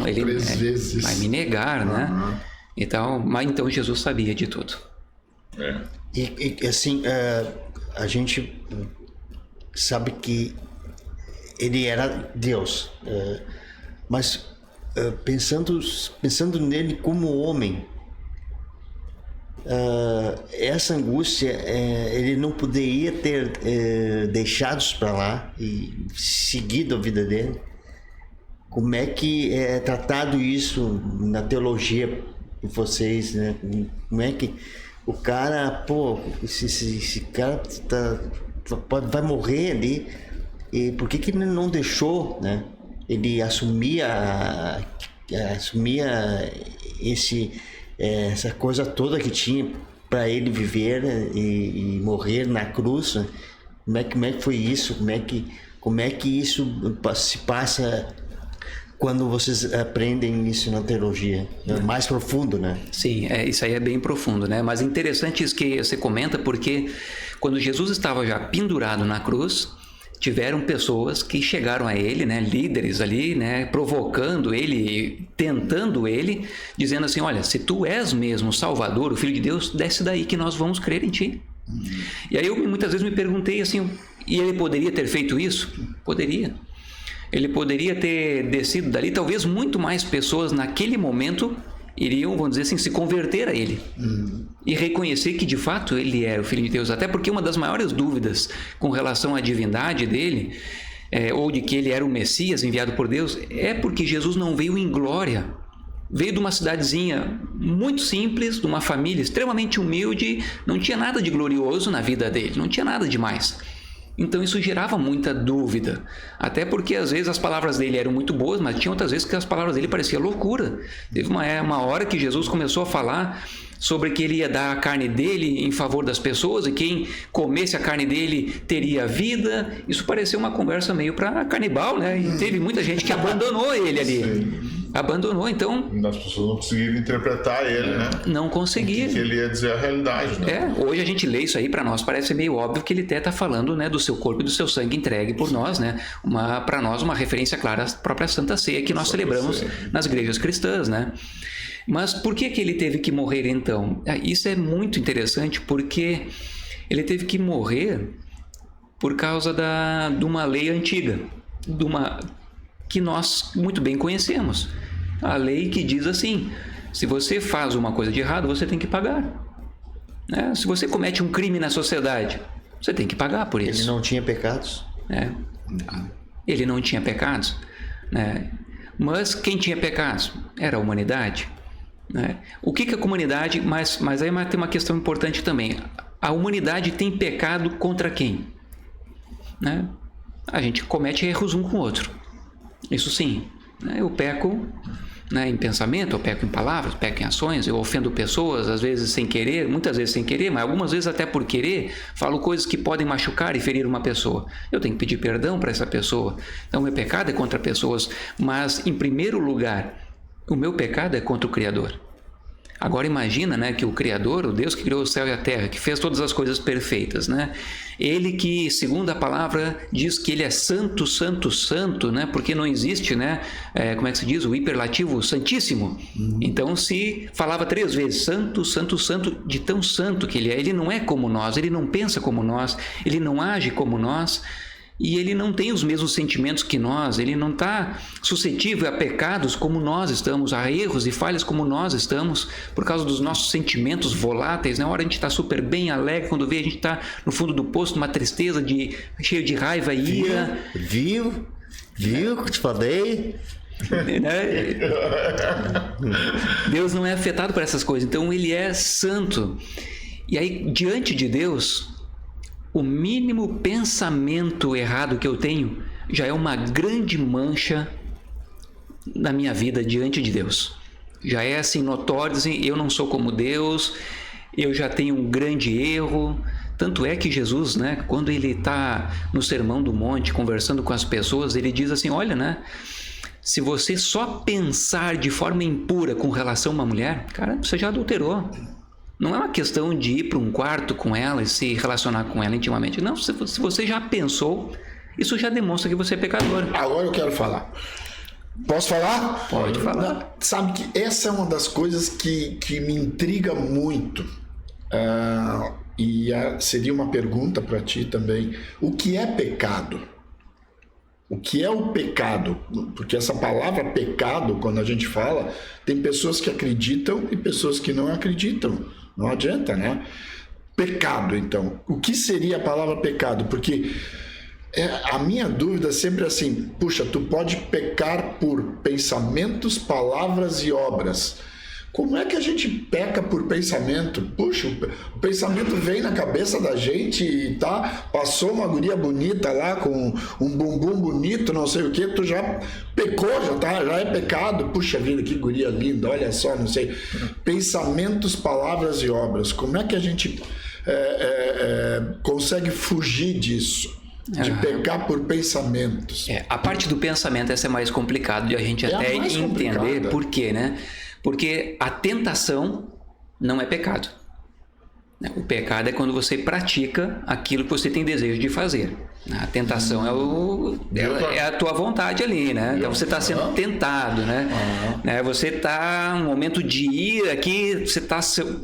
Ele 3 vezes. Vai me negar, né? Mas então Jesus sabia de tudo. E assim, a gente sabe que ele era Deus, mas pensando nele como homem, essa angústia ele não poderia ter deixado para lá e seguido a vida dele. Como é que é tratado isso na teologia de vocês, né? Como é que o cara, esse cara vai morrer ali, e por que ele não deixou, né? Ele assumia essa coisa toda que tinha para ele viver e morrer na cruz, né? Como é que foi isso? Como é que isso se passa quando vocês aprendem isso na teologia? É mais profundo, né? Sim, isso aí é bem profundo, né? Mas interessante isso que você comenta, porque quando Jesus estava já pendurado na cruz, tiveram pessoas que chegaram a ele, né? Líderes ali, né? Provocando ele, tentando ele, dizendo assim, olha, se tu és mesmo o Salvador, o Filho de Deus, desce daí que nós vamos crer em ti. E aí eu muitas vezes me perguntei assim, e ele poderia ter feito isso? Poderia. Ele poderia ter descido dali, talvez muito mais pessoas naquele momento iriam, vamos dizer assim, se converter a ele e reconhecer que de fato ele era o Filho de Deus. Até porque uma das maiores dúvidas com relação à divindade dele, ou de que ele era o Messias enviado por Deus, é porque Jesus não veio em glória. Veio de uma cidadezinha muito simples, de uma família extremamente humilde, não tinha nada de glorioso na vida dele, não tinha nada demais. Então isso gerava muita dúvida, até porque às vezes as palavras dele eram muito boas, mas tinha outras vezes que as palavras dele pareciam loucura. Teve uma hora que Jesus começou a falar sobre que ele ia dar a carne dele em favor das pessoas e quem comesse a carne dele teria vida. Isso pareceu uma conversa meio para canibal, né? E teve muita gente que abandonou ele ali. Sim. Abandonou, então... As pessoas não conseguiram interpretar ele, né? Não conseguiram. O que ele ia dizer a realidade, né? Hoje a gente lê isso aí, para nós parece meio óbvio que ele até está falando, né, do seu corpo e do seu sangue entregue por nós, né? Para nós uma referência clara à própria Santa Ceia que nós celebramos nas igrejas cristãs, né? Mas por que ele teve que morrer então? Isso é muito interessante porque ele teve que morrer por causa de uma lei antiga, que nós muito bem conhecemos. A lei que diz assim: se você faz uma coisa de errado, você tem que pagar. Né? Se você comete um crime na sociedade, você tem que pagar por isso. Ele não tinha pecados. Ele não tinha pecados. Né? Mas quem tinha pecados? Era a humanidade. Né? O que a comunidade... Mas aí tem uma questão importante também. A humanidade tem pecado contra quem? Né? A gente comete erros um com o outro. Isso sim. Eu peco, né, em pensamento, eu peco em palavras, peco em ações, eu ofendo pessoas, às vezes sem querer, muitas vezes sem querer, mas algumas vezes até por querer, falo coisas que podem machucar e ferir uma pessoa. Eu tenho que pedir perdão para essa pessoa. Então, o meu pecado é contra pessoas, mas, em primeiro lugar, o meu pecado é contra o Criador. Agora imagina, né, que o Criador, o Deus que criou o céu e a terra, que fez todas as coisas perfeitas, né? Ele que, segundo a palavra, diz que ele é santo, santo, santo, né? Porque não existe, né? Como é que se diz? O hiperlativo santíssimo. Então se falava 3 vezes, santo, santo, santo, de tão santo que ele é. Ele não é como nós, ele não pensa como nós, ele não age como nós. E ele não tem os mesmos sentimentos que nós, ele não está suscetível a pecados como nós estamos, a erros e falhas como nós estamos, por causa dos nossos sentimentos voláteis. Na hora a gente está super bem, alegre, quando vê a gente está no fundo do poço, numa tristeza, cheio de raiva e ira. Viu que te falei? Deus não é afetado por essas coisas, então ele é santo. E aí, diante de Deus, o mínimo pensamento errado que eu tenho já é uma grande mancha na minha vida diante de Deus. Já é assim notório, assim, eu não sou como Deus, eu já tenho um grande erro. Tanto é que Jesus, né, quando ele está no Sermão do Monte conversando com as pessoas, ele diz assim, olha, né, se você só pensar de forma impura com relação a uma mulher, cara, você já adulterou. Não é uma questão de ir para um quarto com ela e se relacionar com ela intimamente. Não, se você já pensou, isso já demonstra que você é pecador. Agora eu quero falar. Posso falar? Pode falar. Não, sabe que essa é uma das coisas que me intriga muito. Seria uma pergunta para ti também. O que é pecado? O que é o pecado? Porque essa palavra pecado, quando a gente fala, tem pessoas que acreditam e pessoas que não acreditam. Não adianta, né? Pecado, então. O que seria a palavra pecado? Porque a minha dúvida sempre é assim, puxa, tu pode pecar por pensamentos, palavras e obras. Como é que a gente peca por pensamento? Puxa, o pensamento vem na cabeça da gente e passou uma guria bonita lá com um bumbum bonito, não sei o que, tu já pecou, já é pecado. Puxa vida, que guria linda, olha só, não sei. Pensamentos, palavras e obras. Como é que a gente consegue fugir disso? De pecar por pensamentos. A parte do pensamento, essa é mais complicado de a gente até entender. Por quê, né? Porque a tentação não é pecado. O pecado é quando você pratica aquilo que você tem desejo de fazer. A tentação é a tua vontade ali, né? Então você está sendo tentado, né? Você está num momento de ira aqui, você está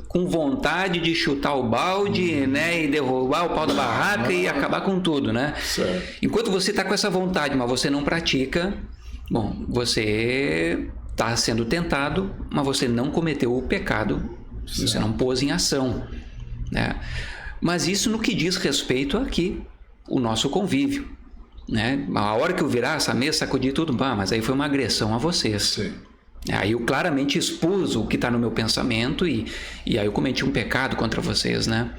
com vontade de chutar o balde, né? E derrubar o pau da barraca e acabar com tudo, né? Certo. Enquanto você está com essa vontade, mas você não pratica, bom, você está sendo tentado, mas você não cometeu o pecado, você não pôs em ação, né? Mas isso no que diz respeito aqui, o nosso convívio, né? A hora que eu virar essa mesa, sacudir tudo, mas aí foi uma agressão a vocês. Sim. Aí eu claramente expus o que está no meu pensamento e aí eu cometi um pecado contra vocês, né?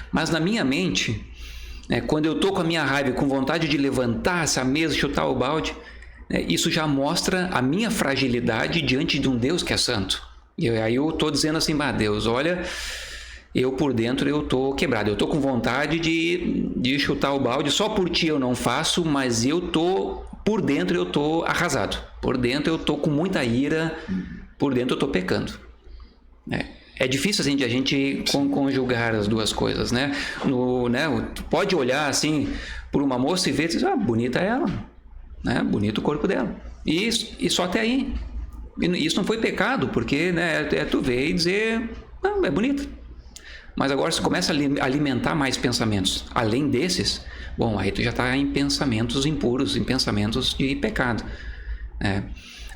Mas na minha mente, né, quando eu estou com a minha raiva e com vontade de levantar essa mesa, chutar o balde, isso já mostra a minha fragilidade diante de um Deus que é santo. E aí eu tô dizendo assim, Deus, olha, eu por dentro eu tô quebrado, eu tô com vontade de chutar o balde, só por ti eu não faço, mas por dentro eu tô arrasado, por dentro eu tô com muita ira, por dentro eu tô pecando. É difícil assim, de a gente conjugar as duas coisas, né? Tu pode olhar assim por uma moça e ver, diz, bonita ela, né? Bonito o corpo dela, e só até aí. Isso não foi pecado, porque, né, tu ver e dizer, não, é bonita. Mas agora você começa a alimentar mais pensamentos. Além desses, bom, aí tu já está em pensamentos impuros, em pensamentos de pecado.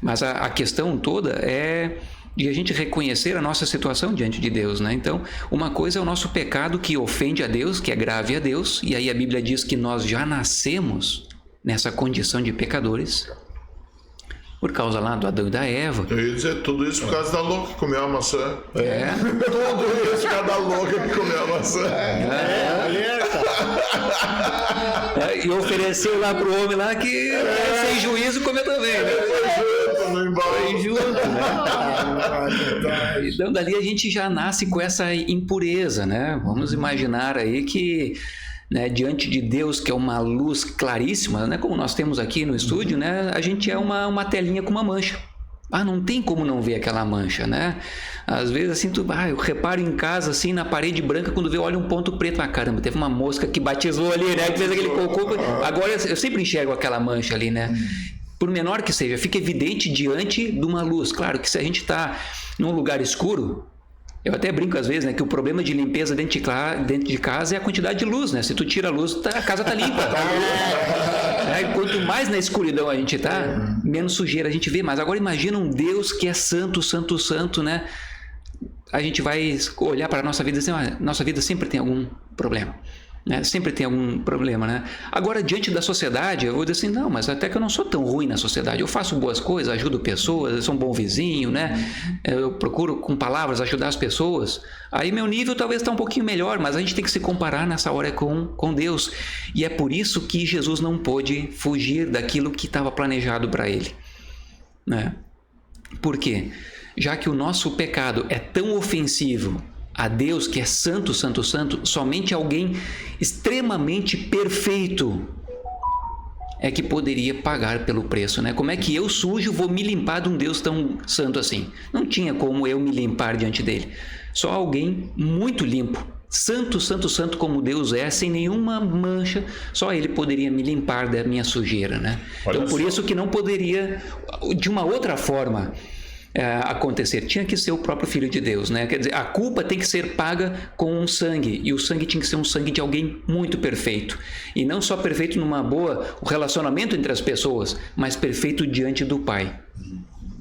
Mas a questão toda é de a gente reconhecer a nossa situação diante de Deus, né? Então, uma coisa é o nosso pecado que ofende a Deus, que é grave a Deus, e aí a Bíblia diz que nós já nascemos nessa condição de pecadores, por causa lá do Adão e da Eva. Eu ia dizer, tudo isso por causa da louca que comeu a maçã. Tudo isso por causa da louca que comeu a maçã. E ofereceu lá pro homem lá que sem juízo comeu também, né? Foi junto, né? Então dali a gente já nasce com essa impureza, né? Vamos imaginar aí que, né, diante de Deus, que é uma luz claríssima, né, como nós temos aqui no estúdio, né, a gente é uma telinha com uma mancha. Não tem como não ver aquela mancha, né? Às vezes assim, eu reparo em casa, assim, na parede branca, quando vê, olha um ponto preto, caramba, teve uma mosca que batizou ali, né, que fez aquele cocô. Agora eu sempre enxergo aquela mancha ali, né? Por menor que seja, fica evidente diante de uma luz. Claro que se a gente está num lugar escuro, eu até brinco às vezes, né, que o problema de limpeza dentro de casa é a quantidade de luz, né? Se tu tira a luz, a casa tá limpa. Quanto mais na escuridão a gente tá, menos sujeira a gente vê. Mas agora imagina um Deus que é santo, santo, santo, né? A gente vai olhar para a nossa vida e dizer, nossa vida sempre tem algum problema. Né? Sempre tem algum problema, né? Agora, diante da sociedade, eu vou dizer assim, não, mas até que eu não sou tão ruim na sociedade, eu faço boas coisas, ajudo pessoas, eu sou um bom vizinho, né? Eu procuro com palavras ajudar as pessoas. Aí meu nível talvez está um pouquinho melhor, mas a gente tem que se comparar nessa hora com Deus. E é por isso que Jesus não pôde fugir daquilo que estava planejado para ele, né? Por quê? Já que o nosso pecado é tão ofensivo a Deus, que é santo, santo, santo, somente alguém extremamente perfeito é que poderia pagar pelo preço, né? Como é que eu, sujo, vou me limpar de um Deus tão santo assim? Não tinha como eu me limpar diante dele. Só alguém muito limpo, santo, santo, santo como Deus é, sem nenhuma mancha, só ele poderia me limpar da minha sujeira, né? Então, por isso que não poderia, de uma outra forma, acontecer, tinha que ser o próprio Filho de Deus, né? Quer dizer, a culpa tem que ser paga com um sangue, e o sangue tinha que ser um sangue de alguém muito perfeito, e não só perfeito o relacionamento entre as pessoas, mas perfeito diante do Pai.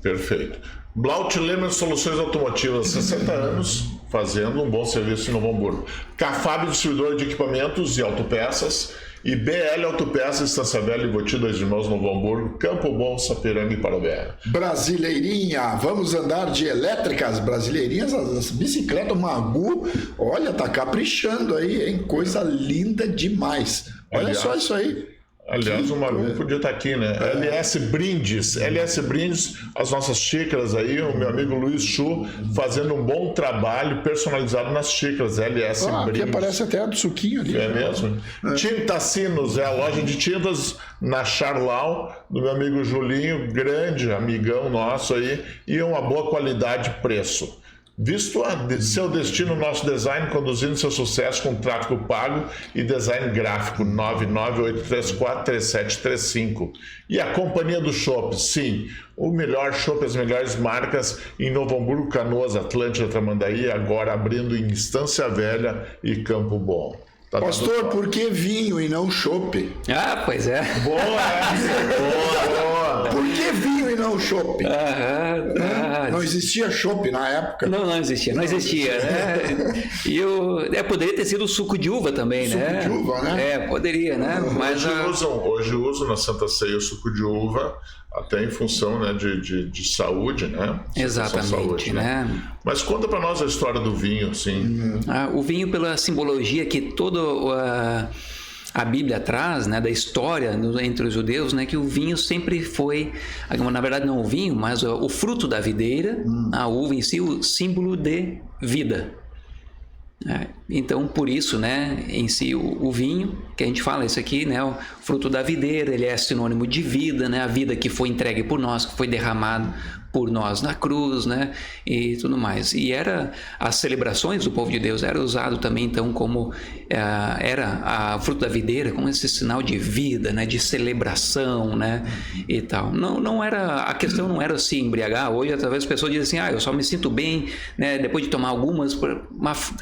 Perfeito. Blaut Lehmann Soluções Automotivas, 60 anos fazendo um bom serviço em Novo Hamburgo. Cafab, distribuidor de equipamentos e autopeças, e BL Autopeças, Estância Velha, Ivoti, 2 Irmãos, Novo Hamburgo, Campo Bom, Sapiranga e Parobé. Brasileirinha, vamos andar de elétricas, brasileirinhas, as bicicletas Magu, olha, tá caprichando aí, hein? Coisa linda demais. Olha só isso aí. Aliás, o Magu podia estar aqui, né? LS Brindes, as nossas xícaras aí, o meu amigo Luiz Chu fazendo um bom trabalho personalizado nas xícaras, LS Brindes. Aqui aparece até a do suquinho ali. É mesmo? Tintacinos, é a loja de tintas na Charlau, do meu amigo Julinho, grande amigão nosso aí, e uma boa qualidade e preço. Visto seu destino, nosso design, conduzindo seu sucesso com tráfego pago e design gráfico, 998343735. E a Companhia do Chopp, sim, o melhor chopp, as melhores marcas em Novo Hamburgo, Canoas, Atlântida, Tramandaí, agora abrindo em Estância Velha e Campo Bom. Pastor, por que vinho e não chopp? Pois é. Boa, boa. Por que vinho e não chopp? Não existia chopp na época. Não existia, né? E poderia ter sido o suco de uva também, né? Suco de uva, né? Poderia, né? Mas hoje usam na Santa Ceia o suco de uva, até em função, né, de saúde, né? Exatamente, saúde, né? Mas conta para nós a história do vinho, assim. O vinho, pela simbologia que todo a Bíblia traz, né, da história entre os judeus, né, que o vinho sempre foi, na verdade não o vinho, mas o fruto da videira, a uva em si, o símbolo de vida. Então, por isso, né, em si, o vinho, que a gente fala isso aqui, né, o fruto da videira, ele é sinônimo de vida, né, a vida que foi entregue por nós, que foi derramada por nós na cruz, né, e tudo mais. E as celebrações do povo de Deus era usado também, então, como era o fruto da videira, como esse sinal de vida, né, de celebração, né, e tal. Não era, a questão não era se embriagar. Hoje, talvez as pessoas dizem assim, eu só me sinto bem, né, depois de tomar algumas,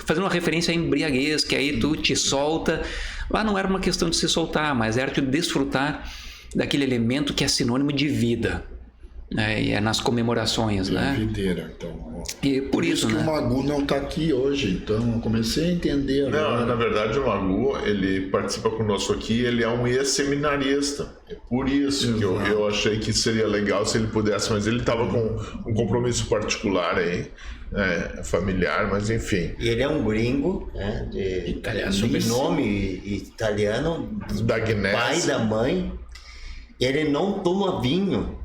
fazendo uma referência à embriaguez, que aí tu te solta. Lá não era uma questão de se soltar, mas era de desfrutar daquele elemento que é sinônimo de vida. E é nas comemorações, né? Videira, então. E por isso, que né? o Magu não está aqui hoje, então eu comecei a entender. Não, na verdade o Magu, ele participa conosco aqui, ele é um ex-seminarista. É por isso que eu achei que seria legal se ele pudesse, mas ele estava com um compromisso particular aí, familiar, mas enfim. E ele é um gringo, né, de sobrenome italiano, Da Guiné. pai da mãe. Ele não toma vinho.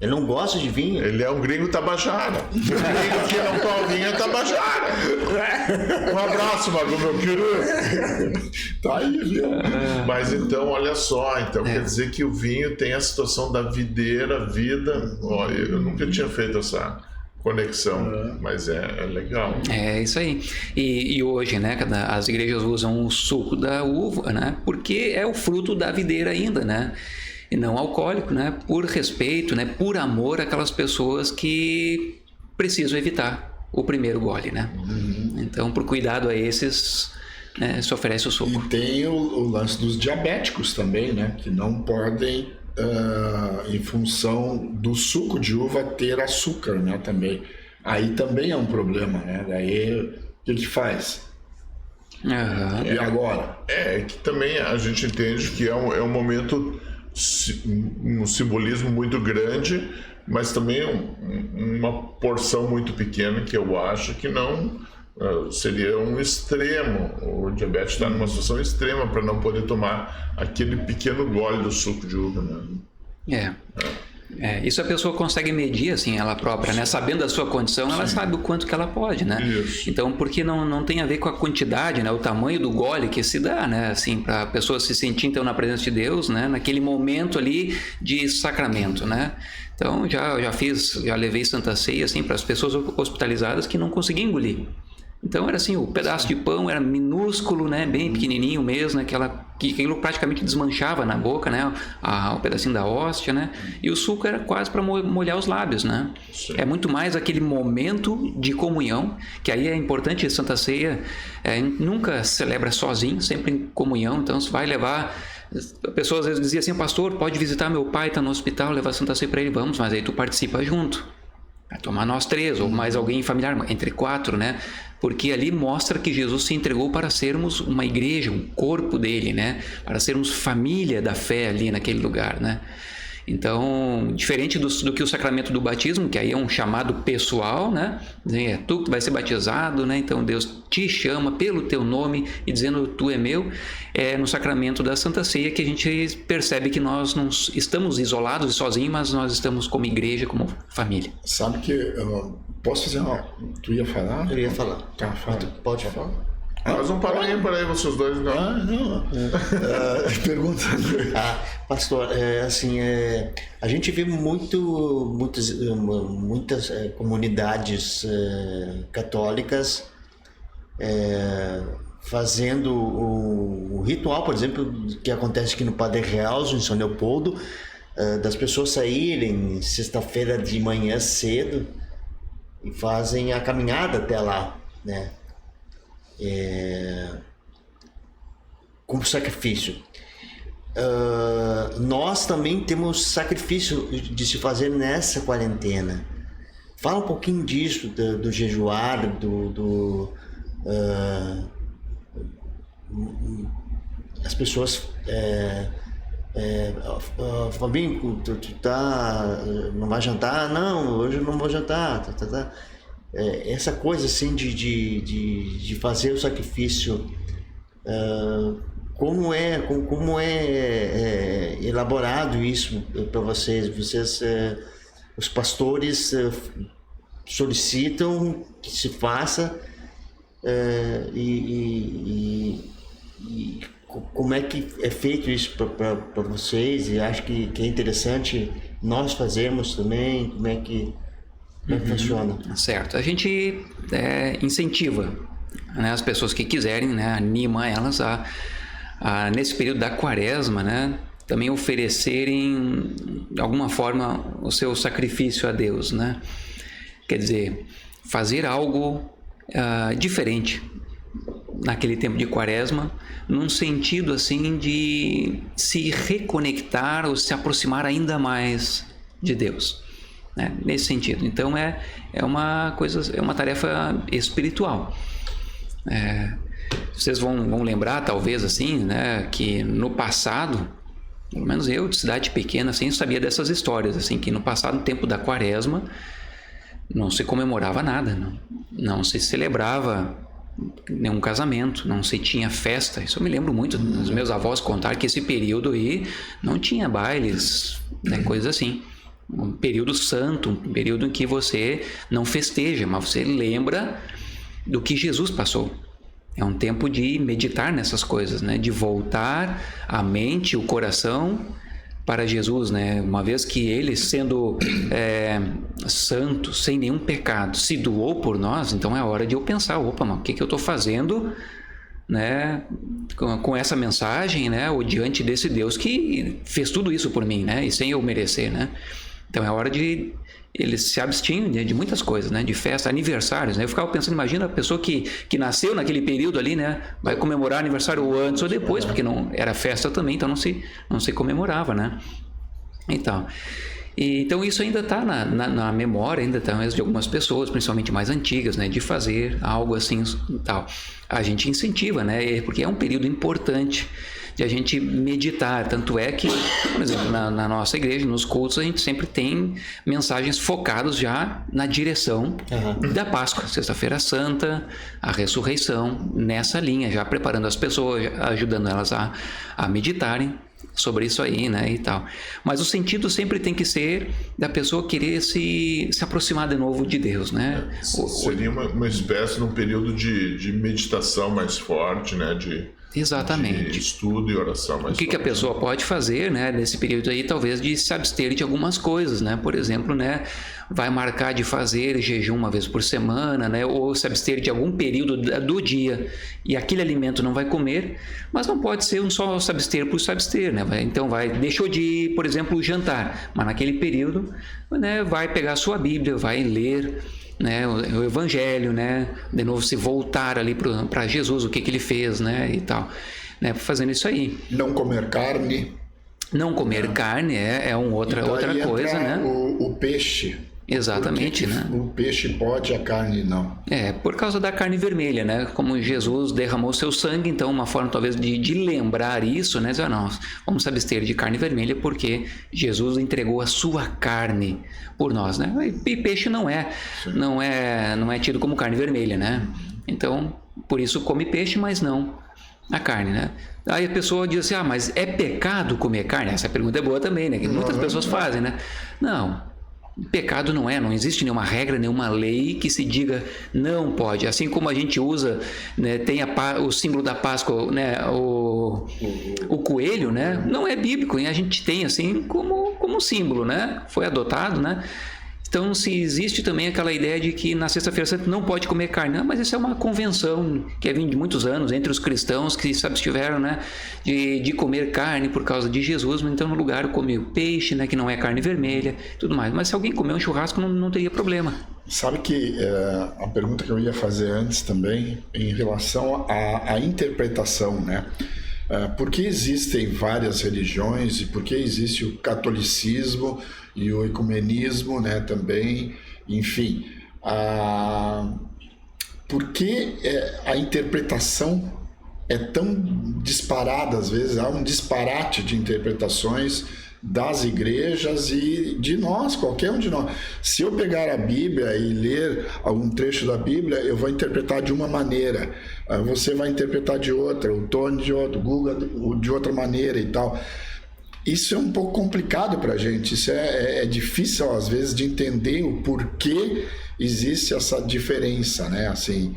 Ele não gosta de vinho. Ele é um gringo tabajara. O gringo que não toma vinho é tabajara. Um abraço, Magu, meu querido. Tá aí, viu? Mas então, olha só, quer dizer que o vinho tem a situação da videira, vida. Ó, eu nunca tinha feito essa conexão, mas é legal. É isso aí. E hoje, né, as igrejas usam o suco da uva, né, porque é o fruto da videira ainda, né? E não alcoólico, né? Por respeito, né? Por amor àquelas pessoas que precisam evitar o primeiro gole, né? Então, por cuidado a esses, né, se oferece o suco. E tem o lance dos diabéticos também, né? Que não podem, em função do suco de uva, ter açúcar, né? Também. Aí também é um problema, né? Daí, o que faz? Uhum. E agora? É que também a gente entende que é um momento, um simbolismo muito grande, mas também uma porção muito pequena que eu acho que não seria um extremo. O diabetes está numa situação extrema para não poder tomar aquele pequeno gole do suco de uva, né? Isso a pessoa consegue medir, assim, ela própria, né? Sabendo da sua condição, ela sabe o quanto que ela pode, né? Isso. Então, porque não tem a ver com a quantidade, né? O tamanho do gole que se dá, né? Assim, para a pessoa se sentir, então, na presença de Deus, né? Naquele momento ali de sacramento, né? Então, já levei Santa Ceia, assim, para as pessoas hospitalizadas que não conseguiam engolir. Então era assim, o pedaço de pão era minúsculo, né, bem pequenininho mesmo, né, que aquilo praticamente desmanchava na boca, né, o pedacinho da hóstia, né, e o suco era quase para molhar os lábios, né. Sim. É muito mais aquele momento de comunhão, que aí é importante. A Santa Ceia nunca celebra sozinho, sempre em comunhão. Então você vai levar. A pessoa às vezes dizia assim: pastor, pode visitar meu pai, está no hospital, levar a Santa Ceia para ele. Vamos, mas aí tu participa junto. Vai tomar nós 3 ou mais alguém familiar, entre 4, né? Porque ali mostra que Jesus se entregou para sermos uma igreja, um corpo dele, né? Para sermos família da fé ali naquele lugar, né? Então, diferente do que o sacramento do batismo, que aí é um chamado pessoal, né? É tu que vai ser batizado, né? Então Deus te chama pelo teu nome e dizendo tu é meu. É no sacramento da Santa Ceia que a gente percebe que nós não estamos isolados e sozinhos, mas nós estamos como igreja, como família. Sabe que posso fazer uma... Tu ia falar? Eu ia falar. Tá, fala. Pode falar. Mas não para aí, vocês dois, não. Não. Perguntando. Pastor, a gente vê muitas comunidades católicas fazendo o ritual, por exemplo, que acontece aqui no Padre Realzo, em São Leopoldo, das pessoas saírem sexta-feira de manhã cedo e fazem a caminhada até lá, né? Como sacrifício. Nós também temos sacrifício de se fazer nessa quarentena. Fala um pouquinho disso, do jejuar, as pessoas Fabinho, tu não vai jantar? Não, hoje eu não vou jantar. Essa coisa assim de fazer o sacrifício como é elaborado isso para vocês? Vocês, os pastores solicitam que se faça e como é que é feito isso para vocês? E acho que é interessante nós fazermos também. Como é que funciona? Certo. A gente incentiva, né, as pessoas que quiserem, né, anima elas a nesse período da quaresma, né, também oferecerem de alguma forma o seu sacrifício a Deus, né? Quer dizer, fazer algo diferente naquele tempo de quaresma, num sentido assim de se reconectar ou se aproximar ainda mais de Deus, né? Nesse sentido. Então é uma tarefa espiritual. Vocês vão lembrar talvez assim, né, que no passado, pelo menos eu de cidade pequena assim, sabia dessas histórias assim, que no passado, no tempo da quaresma, não se comemorava nada, não se celebrava nenhum casamento, não se tinha festa. Isso eu me lembro muito dos meus avós contar que esse período aí não tinha bailes, né, coisas assim. Um período santo, um período em que você não festeja, mas você lembra do que Jesus passou. É um tempo de meditar nessas coisas, né, de voltar a mente, o coração para Jesus, né? Uma vez que ele, sendo santo, sem nenhum pecado, se doou por nós, então é hora de eu pensar, opa, mas o que eu estou fazendo, né, com essa mensagem, né, ou diante desse Deus que fez tudo isso por mim, né, e sem eu merecer, né? Então é hora de eles se abstinham de muitas coisas, né? De festa, aniversários, né? Eu ficava pensando, imagina a pessoa que nasceu naquele período ali, né? Vai comemorar aniversário antes ou depois, porque não era festa também, então não se comemorava, né? Então isso ainda está na memória, ainda está de algumas pessoas, principalmente mais antigas, né? De fazer algo assim e tal. A gente incentiva, né? Porque é um período importante de a gente meditar. Tanto é que, por exemplo, na nossa igreja, nos cultos, a gente sempre tem mensagens focadas já na direção da Páscoa, Sexta-feira Santa, a ressurreição, nessa linha, já preparando as pessoas, ajudando elas a meditarem sobre isso aí, né, e tal. Mas o sentido sempre tem que ser da pessoa querer se aproximar de novo de Deus, né? Seria uma espécie de um período de meditação mais forte, né, Exatamente. De estudo e oração mais forte. O que a pessoa pode fazer, né, nesse período aí, talvez de se abster de algumas coisas, né? Por exemplo, né, vai marcar de fazer jejum uma vez por semana, né, ou se abster de algum período do dia e aquele alimento não vai comer, mas não pode ser só se abster por se abster, né? Então deixou de, por exemplo, jantar, mas naquele período, né, vai pegar a sua Bíblia, vai ler, né, o Evangelho, né, de novo se voltar ali para Jesus, o que ele fez, né, e tal, né, fazendo isso aí. Não comer carne. Não comer carne é outra coisa, né? O peixe. Exatamente, né? O peixe pode, a carne não. Por causa da carne vermelha, né? Como Jesus derramou seu sangue, então uma forma talvez de lembrar isso, né? Dizer, não, vamos se abster de carne vermelha porque Jesus entregou a sua carne por nós, né? E peixe não é tido como carne vermelha, né? Então, por isso come peixe, mas não a carne, né? Aí a pessoa diz assim, mas é pecado comer carne? Essa pergunta é boa também, né? Que muitas pessoas fazem, né? Não. Pecado não existe nenhuma regra, nenhuma lei que se diga não pode. Assim como a gente usa, né, tem o símbolo da Páscoa, né, o coelho, né, não é bíblico, e a gente tem assim como símbolo, né, foi adotado, né. Então, se existe também aquela ideia de que na Sexta-feira Santa não pode comer carne. Não, mas isso é uma convenção que vem de muitos anos entre os cristãos que se abstiveram, né, de comer carne por causa de Jesus. Então, no lugar, come o peixe, né, que não é carne vermelha, tudo mais. Mas se alguém comer um churrasco, não teria problema. Sabe que a pergunta que eu ia fazer antes também, em relação à interpretação, né? Por que existem várias religiões e por que existe o catolicismo e o ecumenismo, né, também, enfim, por que a interpretação é tão disparada, às vezes há um disparate de interpretações das igrejas e de nós, qualquer um de nós. Se eu pegar a Bíblia e ler algum trecho da Bíblia, eu vou interpretar de uma maneira, você vai interpretar de outra, o Tony de outra, o Guga de outra maneira e tal. Isso é um pouco complicado para a gente, isso é difícil às vezes de entender o porquê existe essa diferença, né? Assim,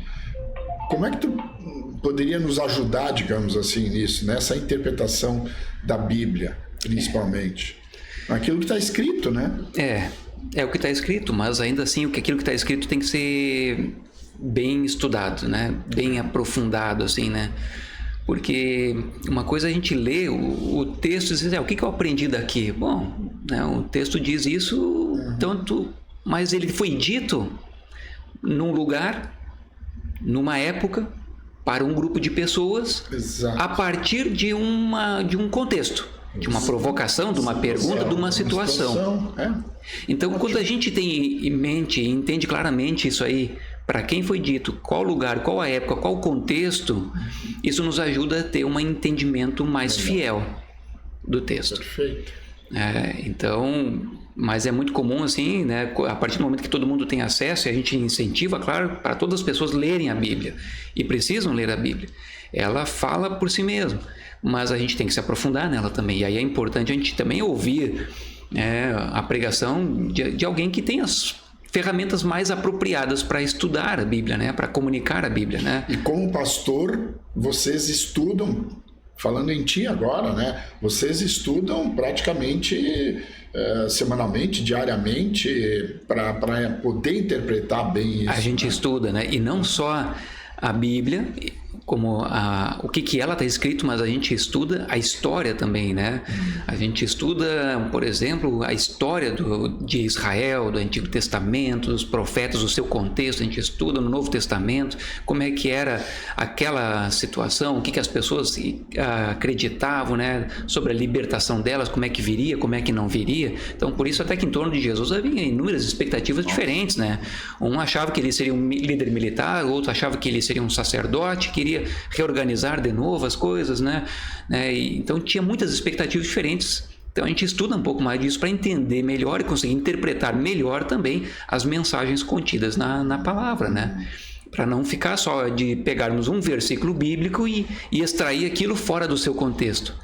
como é que tu poderia nos ajudar, digamos assim, nisso, nessa interpretação da Bíblia, principalmente? Aquilo que está escrito, né? É o que está escrito, mas ainda assim aquilo que está escrito tem que ser bem estudado, né? Bem aprofundado, assim, né? Porque uma coisa é a gente lê o texto e dizer, o que eu aprendi daqui? Bom, né, o texto diz isso, tanto, mas ele foi dito num lugar, numa época, para um grupo de pessoas, Exato. a partir de um contexto, de uma provocação, de uma pergunta, de uma situação. Então, quando a gente tem em mente e entende claramente isso aí, para quem foi dito, qual lugar, qual a época, qual o contexto, isso nos ajuda a ter um entendimento mais fiel do texto. Perfeito. Então, mas é muito comum assim, né? A partir do momento que todo mundo tem acesso, e a gente incentiva, claro, para todas as pessoas lerem a Bíblia, e precisam ler a Bíblia. Ela fala por si mesma, mas a gente tem que se aprofundar nela também. E aí é importante a gente também ouvir a pregação de alguém que tem as ferramentas mais apropriadas para estudar a Bíblia, né? Para comunicar a Bíblia, né? E como pastor, vocês estudam, falando em ti agora, né? Vocês estudam praticamente semanalmente, diariamente, para poder interpretar bem isso. A gente estuda, né? E não só a Bíblia, como o que ela está escrito, mas a gente estuda a história também, né? A gente estuda, por exemplo, a história de Israel, do Antigo Testamento, dos profetas, o seu contexto. A gente estuda no Novo Testamento como é que era aquela situação, o que as pessoas acreditavam, né? Sobre a libertação delas, como é que viria, como é que não viria. Então, por isso até que em torno de Jesus havia inúmeras expectativas diferentes, né? Um achava que ele seria um líder militar, outro achava que ele seria um sacerdote, queria reorganizar de novo as coisas, né? Então tinha muitas expectativas diferentes. Então a gente estuda um pouco mais disso para entender melhor e conseguir interpretar melhor também as mensagens contidas na palavra, né? Para não ficar só de pegarmos um versículo bíblico e extrair aquilo fora do seu contexto.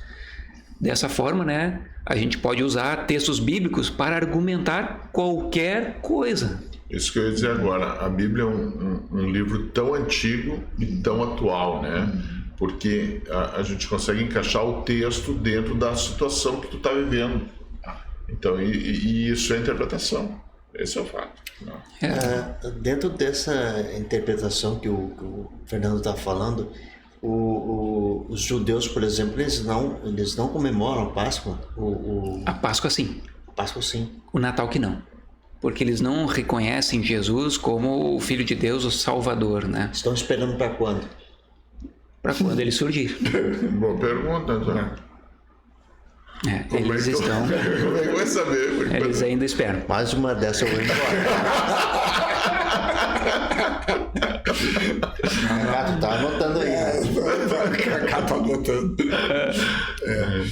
Dessa forma, né, a gente pode usar textos bíblicos para argumentar qualquer coisa. Isso que eu ia dizer agora, a Bíblia é um livro tão antigo e tão atual, né? Porque a gente consegue encaixar o texto dentro da situação que tu está vivendo. Então, e isso é interpretação. Esse é o fato. Dentro dessa interpretação que o Fernando está falando, os judeus, por exemplo, eles não comemoram a Páscoa? A Páscoa sim. A Páscoa sim. O Natal que não. Porque eles não reconhecem Jesus como o Filho de Deus, o Salvador, né? Estão esperando para quando? Para quando ele surgir. Boa pergunta, então. Eles estão... Como é que vai saber? Eles ainda esperam. Mais uma dessa eu vou embora. Tá anotando aí. Tá anotando.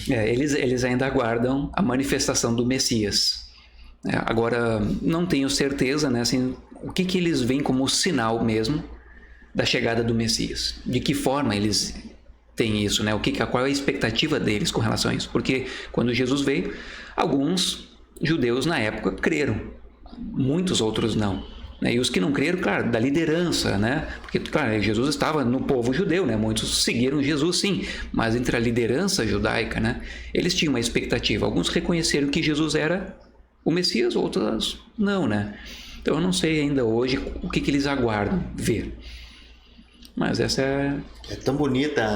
Eles ainda aguardam a manifestação do Messias. Agora, não tenho certeza, né, assim, o que eles veem como sinal mesmo da chegada do Messias. De que forma eles têm isso, né? Qual é a expectativa deles com relação a isso? Porque quando Jesus veio, alguns judeus na época creram, muitos outros não. Né? E os que não creram, claro, da liderança, né? Porque, claro, Jesus estava no povo judeu, né? Muitos seguiram Jesus, sim, mas entre a liderança judaica, né? Eles tinham uma expectativa. Alguns reconheceram que Jesus era o Messias, outros não, né? Então eu não sei ainda hoje o que eles aguardam ver. Mas essa é... É tão bonita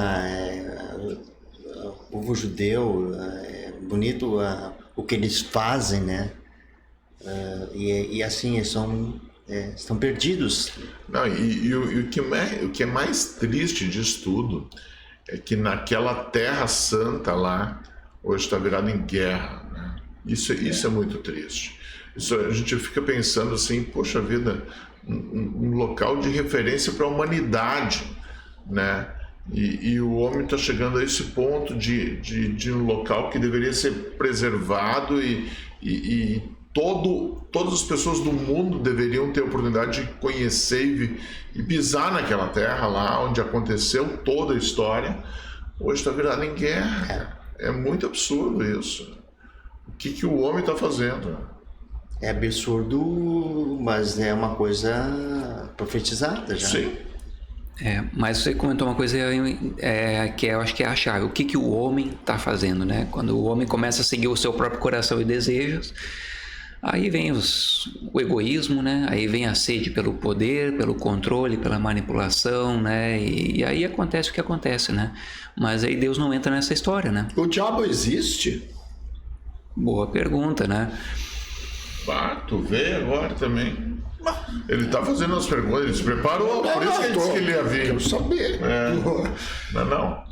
o povo judeu, é bonito o que eles fazem, né? E assim, estão perdidos. Não, e o que é mais triste disso tudo é que naquela terra santa lá, hoje está virado em guerra, né? Isso é muito triste. Isso, a gente fica pensando assim, poxa vida, um local de referência para a humanidade, né? E o homem está chegando a esse ponto de um local que deveria ser preservado e todas as pessoas do mundo deveriam ter a oportunidade de conhecer e pisar naquela terra lá onde aconteceu toda a história. Hoje está virado em guerra. É muito absurdo isso. O que o homem está fazendo? É absurdo, mas é uma coisa profetizada já. Sim. Mas você comentou uma coisa que eu acho que é a chave. O que o homem está fazendo, né? Quando o homem começa a seguir o seu próprio coração e desejos, aí vem o egoísmo, né? Aí vem a sede pelo poder, pelo controle, pela manipulação, né? E aí acontece o que acontece, né? Mas aí Deus não entra nessa história, né? O diabo existe? Boa pergunta, né? Tu vê agora também. Ele está fazendo as perguntas, ele se preparou, por isso que ele disse que ele ia vir. Quero saber. Não.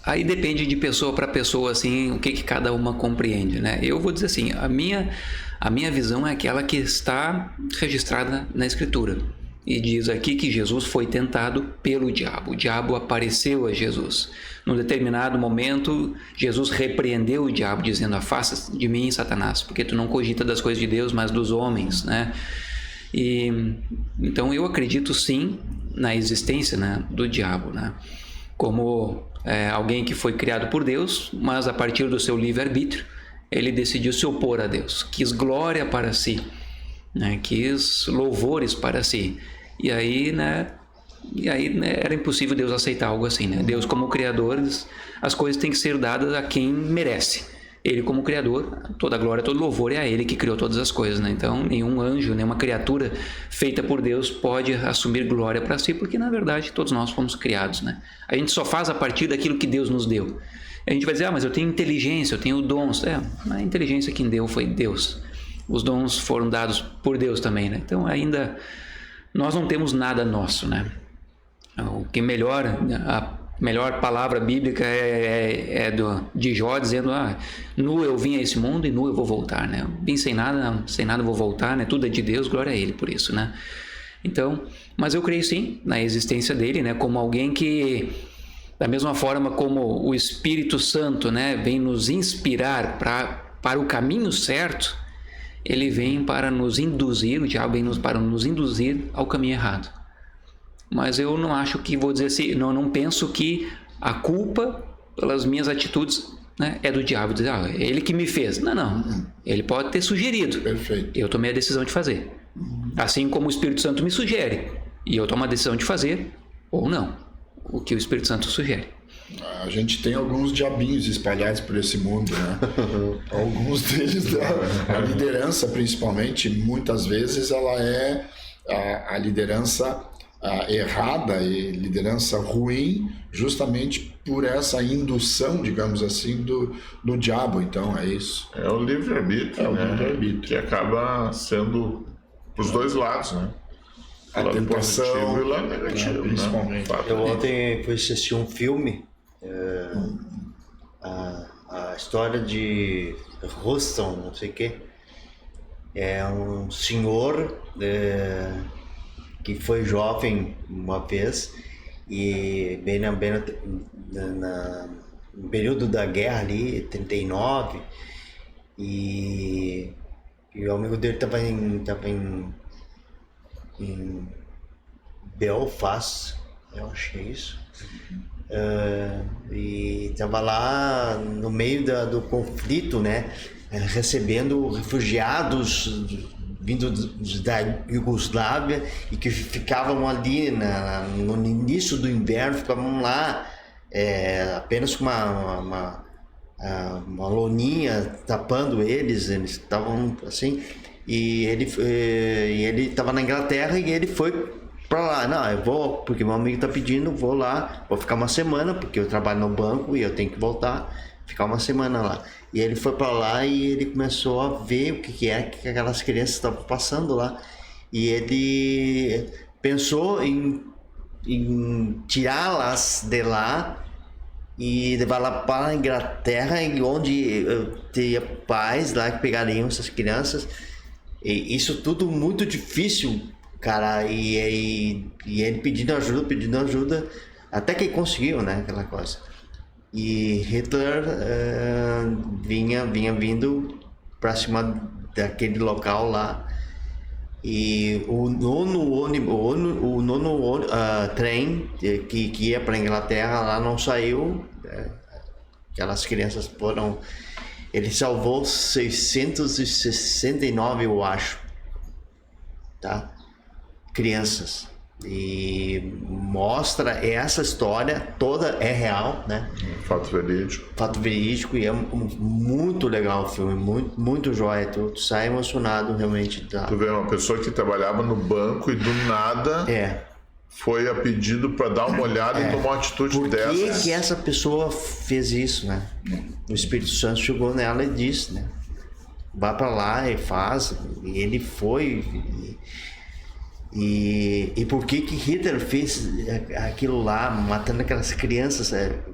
Aí depende de pessoa para pessoa, assim, o que cada uma compreende, né? Eu vou dizer assim, a minha visão é aquela que está registrada na Escritura. E diz aqui que Jesus foi tentado pelo diabo. O diabo apareceu a Jesus. Num determinado momento, Jesus repreendeu o diabo, dizendo: afasta de mim, Satanás, porque tu não cogita das coisas de Deus, mas dos homens, né? Então eu acredito sim na existência, né, do diabo, né? Como alguém que foi criado por Deus, mas a partir do seu livre-arbítrio, ele decidiu se opor a Deus, quis glória para si, né? Quis louvores para si. E aí era impossível Deus aceitar algo assim, né? Deus, como Criador, as coisas têm que ser dadas a quem merece. Ele, como Criador, toda glória, todo louvor é a Ele que criou todas as coisas, né? Então, nenhum anjo, nenhuma criatura feita por Deus pode assumir glória para si, porque, na verdade, todos nós fomos criados, né? A gente só faz a partir daquilo que Deus nos deu. A gente vai dizer: mas eu tenho inteligência, eu tenho dons. A inteligência quem deu foi Deus. Os dons foram dados por Deus também, né? Então, ainda nós não temos nada nosso, né? O que melhora, a melhor palavra bíblica de Jó, dizendo: nu eu vim a esse mundo e nu eu vou voltar, né? Vim sem nada eu vou voltar, né? Tudo é de Deus, glória a Ele por isso, né? Então, mas eu creio sim na existência dele, né? Como alguém que, da mesma forma como o Espírito Santo, né, vem nos inspirar para o caminho certo, ele vem para nos induzir, o diabo vem para nos induzir ao caminho errado. Mas eu não acho que, vou dizer assim, não penso que a culpa pelas minhas atitudes, né, é do diabo. Dizer: é ele que me fez. Não. Ele pode ter sugerido. Perfeito. Eu tomei a decisão de fazer. Assim como o Espírito Santo me sugere. E eu tomo a decisão de fazer ou não o que o Espírito Santo sugere. A gente tem alguns diabinhos espalhados por esse mundo, né? Alguns deles, a liderança principalmente, muitas vezes ela é a liderança errada e liderança ruim, justamente por essa indução, digamos assim, do diabo. Então é isso. É o livre-arbítrio, né? O livre-arbítrio. Que acaba sendo para os dois lados, né? A tentação, positivo e o lado negativo, principalmente. Né? Eu ontem fui assistir um filme, a história de Ruston, não sei o que. É um senhor que foi jovem uma vez e bem no período da guerra ali, 39, e o amigo dele estava em Belfast, eu achei isso. E estava lá no meio do conflito, né, recebendo refugiados vindos da Iugoslávia e que ficavam ali no início do inverno, ficavam lá apenas com uma loninha tapando eles estavam assim, e ele estava na Inglaterra e ele foi para lá. Não, eu vou, porque meu amigo está pedindo, vou lá, vou ficar uma semana, porque eu trabalho no banco e eu tenho que voltar, ficar uma semana lá. E ele foi para lá e ele começou a ver o que aquelas crianças estavam passando lá. E ele pensou em tirá-las de lá e levar lá para a Inglaterra, onde teria pais lá que pegariam essas crianças. E isso tudo muito difícil Cara, e ele pedindo ajuda, até que conseguiu, né, aquela coisa. E Hitler vinha vindo para cima daquele local lá, e o nono trem que ia para Inglaterra lá não saiu. Aquelas crianças foram... Ele salvou 669, eu acho, tá? Crianças. E mostra essa história toda, é real, né? Fato verídico. Fato verídico, e é muito legal o filme, muito jóia. Tu sai emocionado realmente. Tá? Tu vê uma pessoa que trabalhava no banco e do nada foi a pedido para dar uma olhada e tomar uma atitude dessa. Por que essa pessoa fez isso, né? O Espírito Santo chegou nela e disse, né? Vá para lá e faz. E ele foi. E por que Hitler fez aquilo lá, matando aquelas crianças?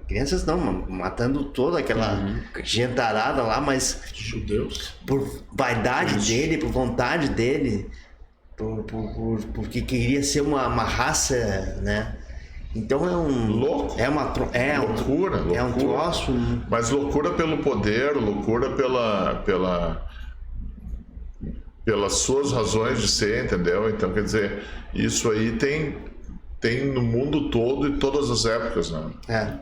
Crianças não, matando toda aquela gentarada lá, mas... Judeus. Por vaidade dele, por vontade dele, porque queria ser uma raça, né? Então é um... Louco. Loucura. É um troço... Mas loucura pelo poder, loucura pelas suas razões de ser, entendeu? Então, quer dizer, isso aí tem no mundo todo e todas as épocas, né?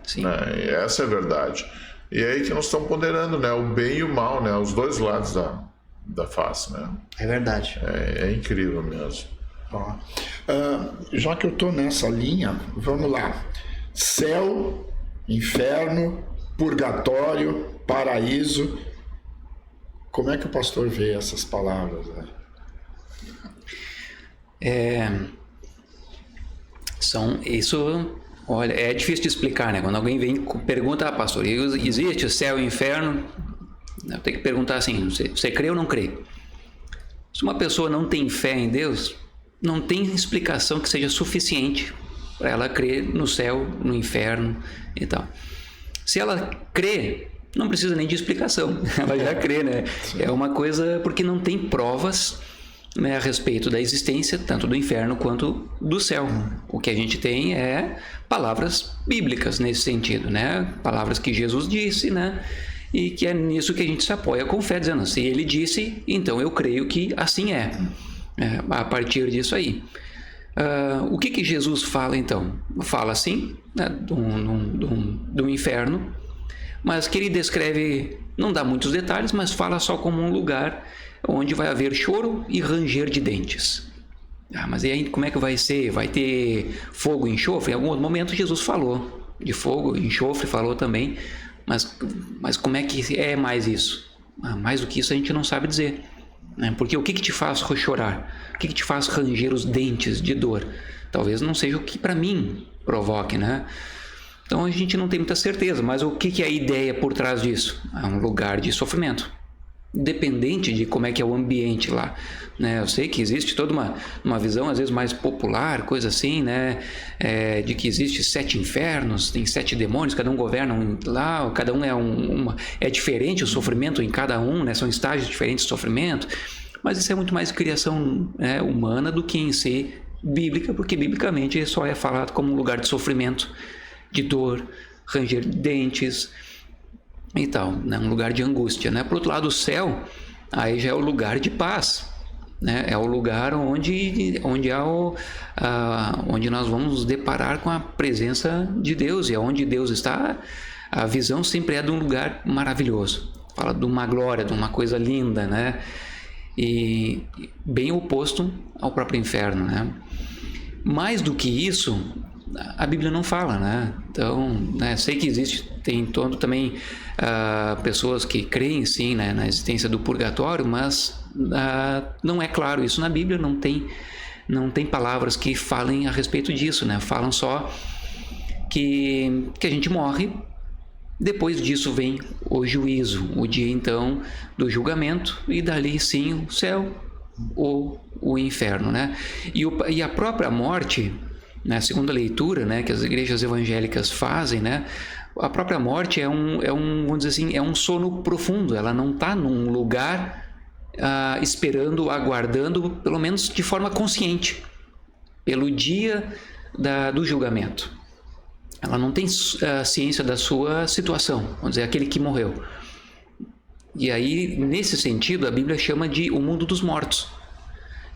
Sim. E essa é a verdade. E é aí que nós estamos ponderando, né? O bem e o mal, né? Os dois lados da face, né? É verdade. É incrível mesmo. Já que eu estou nessa linha, vamos lá. Céu, inferno, purgatório, paraíso. Como é que o pastor vê essas palavras? Né? Olha, é difícil de explicar, né? Quando alguém vem e pergunta, pastor, existe o céu e o inferno? Eu tenho que perguntar assim, você crê ou não crê? Se uma pessoa não tem fé em Deus, não tem explicação que seja suficiente para ela crer no céu, no inferno e tal. Se ela crê, não precisa nem de explicação, ela já crê, né? Sim. É uma coisa porque não tem provas, né, a respeito da existência tanto do inferno quanto do céu. O que a gente tem é palavras bíblicas nesse sentido, né? Palavras que Jesus disse, né? E que é nisso que a gente se apoia com fé, dizendo, se ele disse, então eu creio que assim é a partir disso aí. O que Jesus fala então? Fala assim, né, do inferno, mas que ele descreve, não dá muitos detalhes, mas fala só como um lugar onde vai haver choro e ranger de dentes. Mas e aí como é que vai ser? Vai ter fogo e enxofre? Em algum momento Jesus falou de fogo e enxofre, falou também, mas como é que é mais isso? Mais do que isso a gente não sabe dizer, né? Porque o que te faz chorar? O que te faz ranger os dentes de dor? Talvez não seja o que para mim provoque, né? Então a gente não tem muita certeza, mas o que é a ideia por trás disso? É um lugar de sofrimento, dependente de como é que é o ambiente lá, né? Eu sei que existe toda uma visão às vezes mais popular, coisa assim, né? De que existe 7 infernos, tem 7 demônios, cada um governa lá, cada um é diferente o sofrimento em cada um, né? São estágios diferentes de sofrimento, mas isso é muito mais criação humana do que em si bíblica, porque biblicamente só é falado como um lugar de sofrimento, de dor, ranger de dentes e tal, né? Um lugar de angústia, né? Por outro lado, o céu, aí já é o lugar de paz, né? É o lugar onde nós vamos nos deparar com a presença de Deus, e onde Deus está, a visão sempre é de um lugar maravilhoso, fala de uma glória, de uma coisa linda, né? E bem oposto ao próprio inferno, né? Mais do que isso, a Bíblia não fala, né? Então, né, sei que tem todo também pessoas que creem sim, né, na existência do purgatório, mas não é claro isso na Bíblia, não tem palavras que falem a respeito disso, né? Falam só que a gente morre, depois disso vem o juízo, o dia então do julgamento, e dali sim o céu ou o inferno, né? E a própria morte, na segunda leitura, né, que as igrejas evangélicas fazem, né, a própria morte vamos dizer assim, é um sono profundo. Ela não está num lugar esperando, aguardando, pelo menos de forma consciente. pelo dia do julgamento. Ela não tem ciência da sua situação, vamos dizer, aquele que morreu. E aí, nesse sentido, a Bíblia chama de o mundo dos mortos,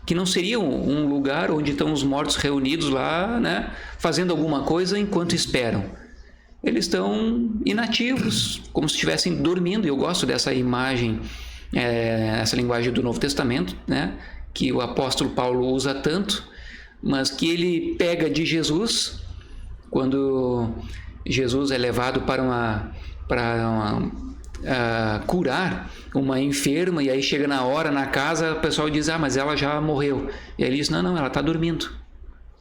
que não seria um lugar onde estão os mortos reunidos lá, né, fazendo alguma coisa enquanto esperam. Eles estão inativos, como se estivessem dormindo. E eu gosto dessa imagem, essa linguagem do Novo Testamento, né, que o apóstolo Paulo usa tanto, mas que ele pega de Jesus, quando Jesus é levado para curar uma enferma, e aí chega na hora na casa, o pessoal diz: mas ela já morreu. E aí ele diz: não, ela está dormindo.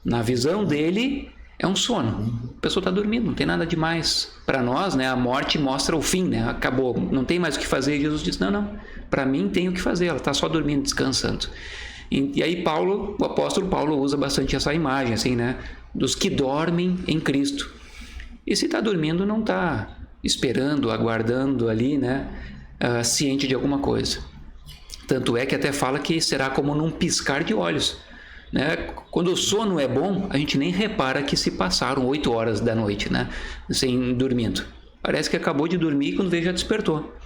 Na visão dele é um sono, a pessoa está dormindo, não tem nada demais. Para nós, né, a morte mostra o fim, né, acabou, não tem mais o que fazer. E Jesus diz: não, para mim tem o que fazer, ela está só dormindo, descansando. E aí o apóstolo Paulo usa bastante essa imagem, assim, né, dos que dormem em Cristo. E se está dormindo, não está esperando, aguardando ali, né, ciente de alguma coisa. Tanto é que até fala que será como num piscar de olhos, né? Quando o sono é bom, a gente nem repara que se passaram 8 horas da noite, né, sem dormindo. Parece que acabou de dormir e quando vê já despertou.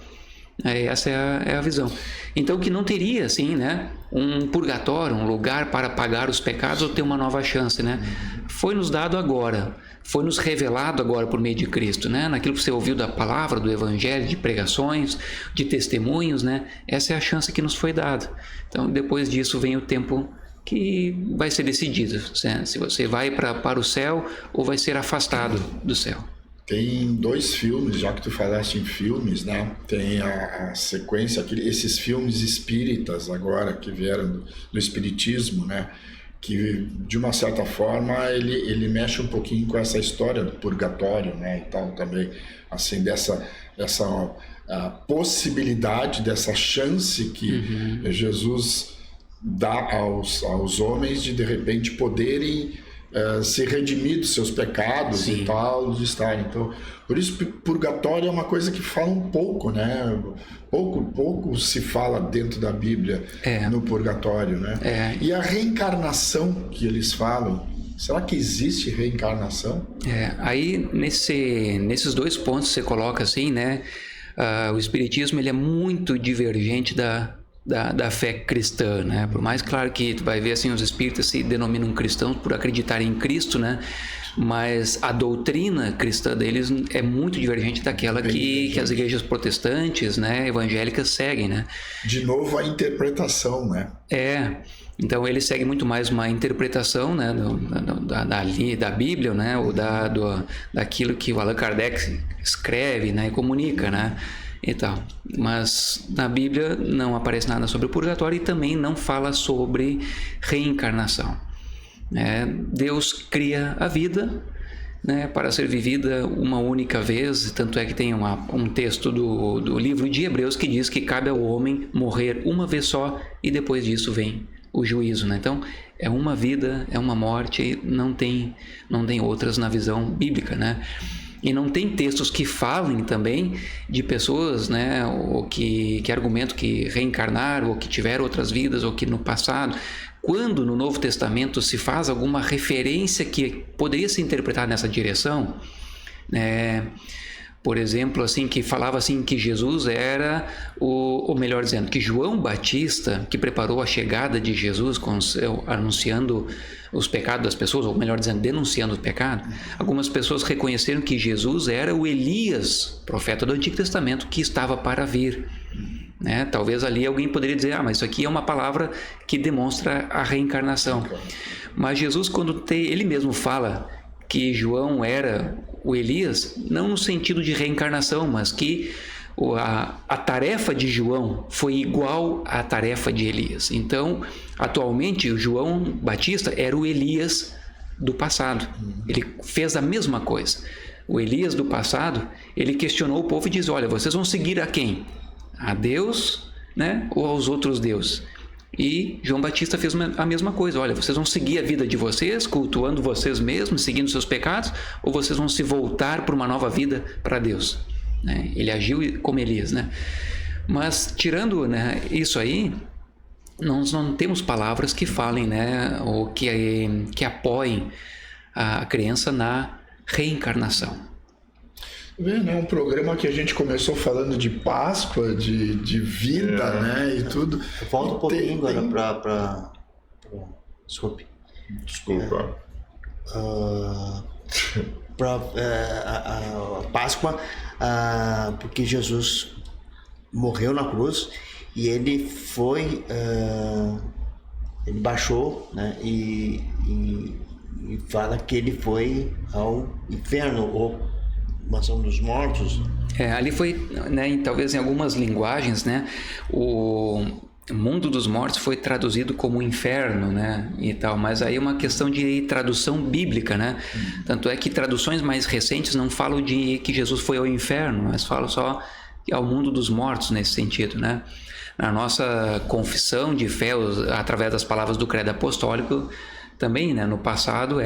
Essa é a visão. Então, que não teria, assim, né, um purgatório, um lugar para pagar os pecados ou ter uma nova chance, né? Foi nos dado agora, foi nos revelado agora por meio de Cristo, né? Naquilo que você ouviu da palavra, do evangelho, de pregações, de testemunhos, né? Essa é a chance que nos foi dada. Então, depois disso vem o tempo que vai ser decidido, se você vai para o céu ou vai ser afastado do céu. Tem 2 filmes, já que tu falaste em filmes, né? Tem a sequência, esses filmes espíritas agora, que vieram do espiritismo, né? Que, de uma certa forma, ele mexe um pouquinho com essa história do purgatório, né? E tal, também, assim, dessa a possibilidade, dessa chance que Jesus dá aos homens de repente, poderem se redimir dos seus pecados. Sim. E tal, de estarem. Então, por isso, purgatório é uma coisa que fala um pouco, né? Pouco se fala dentro da Bíblia no purgatório, né? E a reencarnação que eles falam, será que existe reencarnação? Aí nesses 2 pontos você coloca assim, né? O espiritismo, ele é muito divergente da fé cristã, né? Por mais, claro, que tu vai ver assim, os espíritas se denominam cristãos por acreditarem em Cristo, né? Mas a doutrina cristã deles é muito divergente daquela que as igrejas protestantes, né, evangélicas seguem, né? De novo, a interpretação, né? Então ele segue muito mais uma interpretação, né, da Bíblia, né, ou daquilo que o Allan Kardec escreve, né, e comunica, né? E tal. Mas na Bíblia não aparece nada sobre o purgatório e também não fala sobre reencarnação. Deus cria a vida, né, para ser vivida uma única vez, tanto é que tem um texto do livro de Hebreus que diz que cabe ao homem morrer uma vez só e depois disso vem o juízo, né? Então é uma vida, é uma morte, não tem outras na visão bíblica, né? E não tem textos que falem também de pessoas, né, ou que argumentam que reencarnaram, ou que tiveram outras vidas, ou que no passado. Quando no Novo Testamento se faz alguma referência que poderia se interpretar nessa direção, né, por exemplo, assim, que falava assim que Jesus era, ou melhor dizendo, que João Batista, que preparou a chegada de Jesus anunciando os pecados das pessoas, ou melhor dizendo, denunciando o pecado, algumas pessoas reconheceram que Jesus era o Elias, profeta do Antigo Testamento, que estava para vir. Né? Talvez ali alguém poderia dizer, mas isso aqui é uma palavra que demonstra a reencarnação. Mas Jesus, quando ele mesmo fala que João era o Elias, não no sentido de reencarnação, mas que a tarefa de João foi igual à tarefa de Elias. Então, atualmente, o João Batista era o Elias do passado. Ele fez a mesma coisa. O Elias do passado, ele questionou o povo e diz, olha, vocês vão seguir a quem? A Deus, né? Ou aos outros deuses? E João Batista fez a mesma coisa. Olha, vocês vão seguir a vida de vocês, cultuando vocês mesmos, seguindo seus pecados, ou vocês vão se voltar para uma nova vida para Deus? Né? Ele agiu como Elias, né? Mas tirando, né, isso aí, nós não temos palavras que falem, né, ou que apoiem a crença na reencarnação. Vendo, é um programa que a gente começou falando de Páscoa, de vida, né, e tudo. Volta um pouquinho Tem- agora para desculpe. Desculpa. Para a Páscoa, porque Jesus morreu na cruz e ele foi, ele baixou, né, e fala que ele foi ao inferno ou mansão dos mortos. Ali foi, né, talvez em algumas linguagens, né, o mundo dos mortos foi traduzido como inferno, né, e tal, mas aí é uma questão de tradução bíblica, né? Tanto é que traduções mais recentes não falam de que Jesus foi ao inferno, mas falam só ao mundo dos mortos nesse sentido, né? Na nossa confissão de fé, através das palavras do credo apostólico, também, né, no passado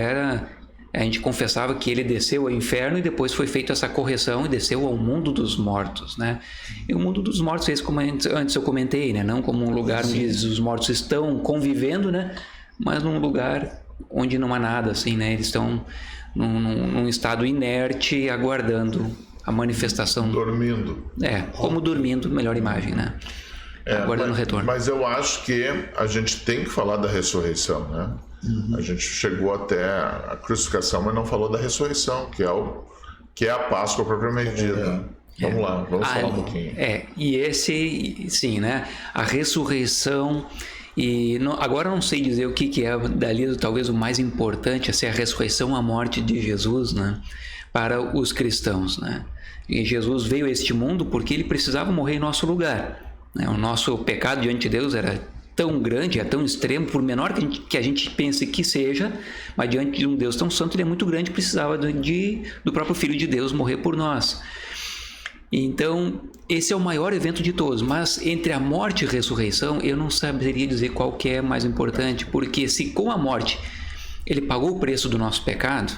a gente confessava que ele desceu ao inferno e depois foi feita essa correção e desceu ao mundo dos mortos, né? E o mundo dos mortos, como antes eu comentei, né? Não como um lugar onde os mortos estão convivendo, né? Mas num lugar onde não há nada, assim, né? Eles estão num estado inerte, aguardando a manifestação. Dormindo. Como dormindo, melhor imagem, né? Aguardando o retorno. Mas eu acho que a gente tem que falar da ressurreição, né? A gente chegou até a crucificação, mas não falou da ressurreição, que é a Páscoa propriamente dita. Vamos lá, vamos falar um pouquinho. E esse, sim, né? A ressurreição. E agora eu não sei dizer o que é dali, talvez o mais importante, assim, a ressurreição, a morte de Jesus, né? Para os cristãos, né? E Jesus veio a este mundo porque ele precisava morrer em nosso lugar, né? O nosso pecado diante de Deus era tão grande, é tão extremo, por menor que a gente pense que seja, mas diante de um Deus tão santo, ele é muito grande, precisava do próprio Filho de Deus morrer por nós. Então, esse é o maior evento de todos, mas entre a morte e a ressurreição, eu não saberia dizer qual que é mais importante, porque se com a morte ele pagou o preço do nosso pecado,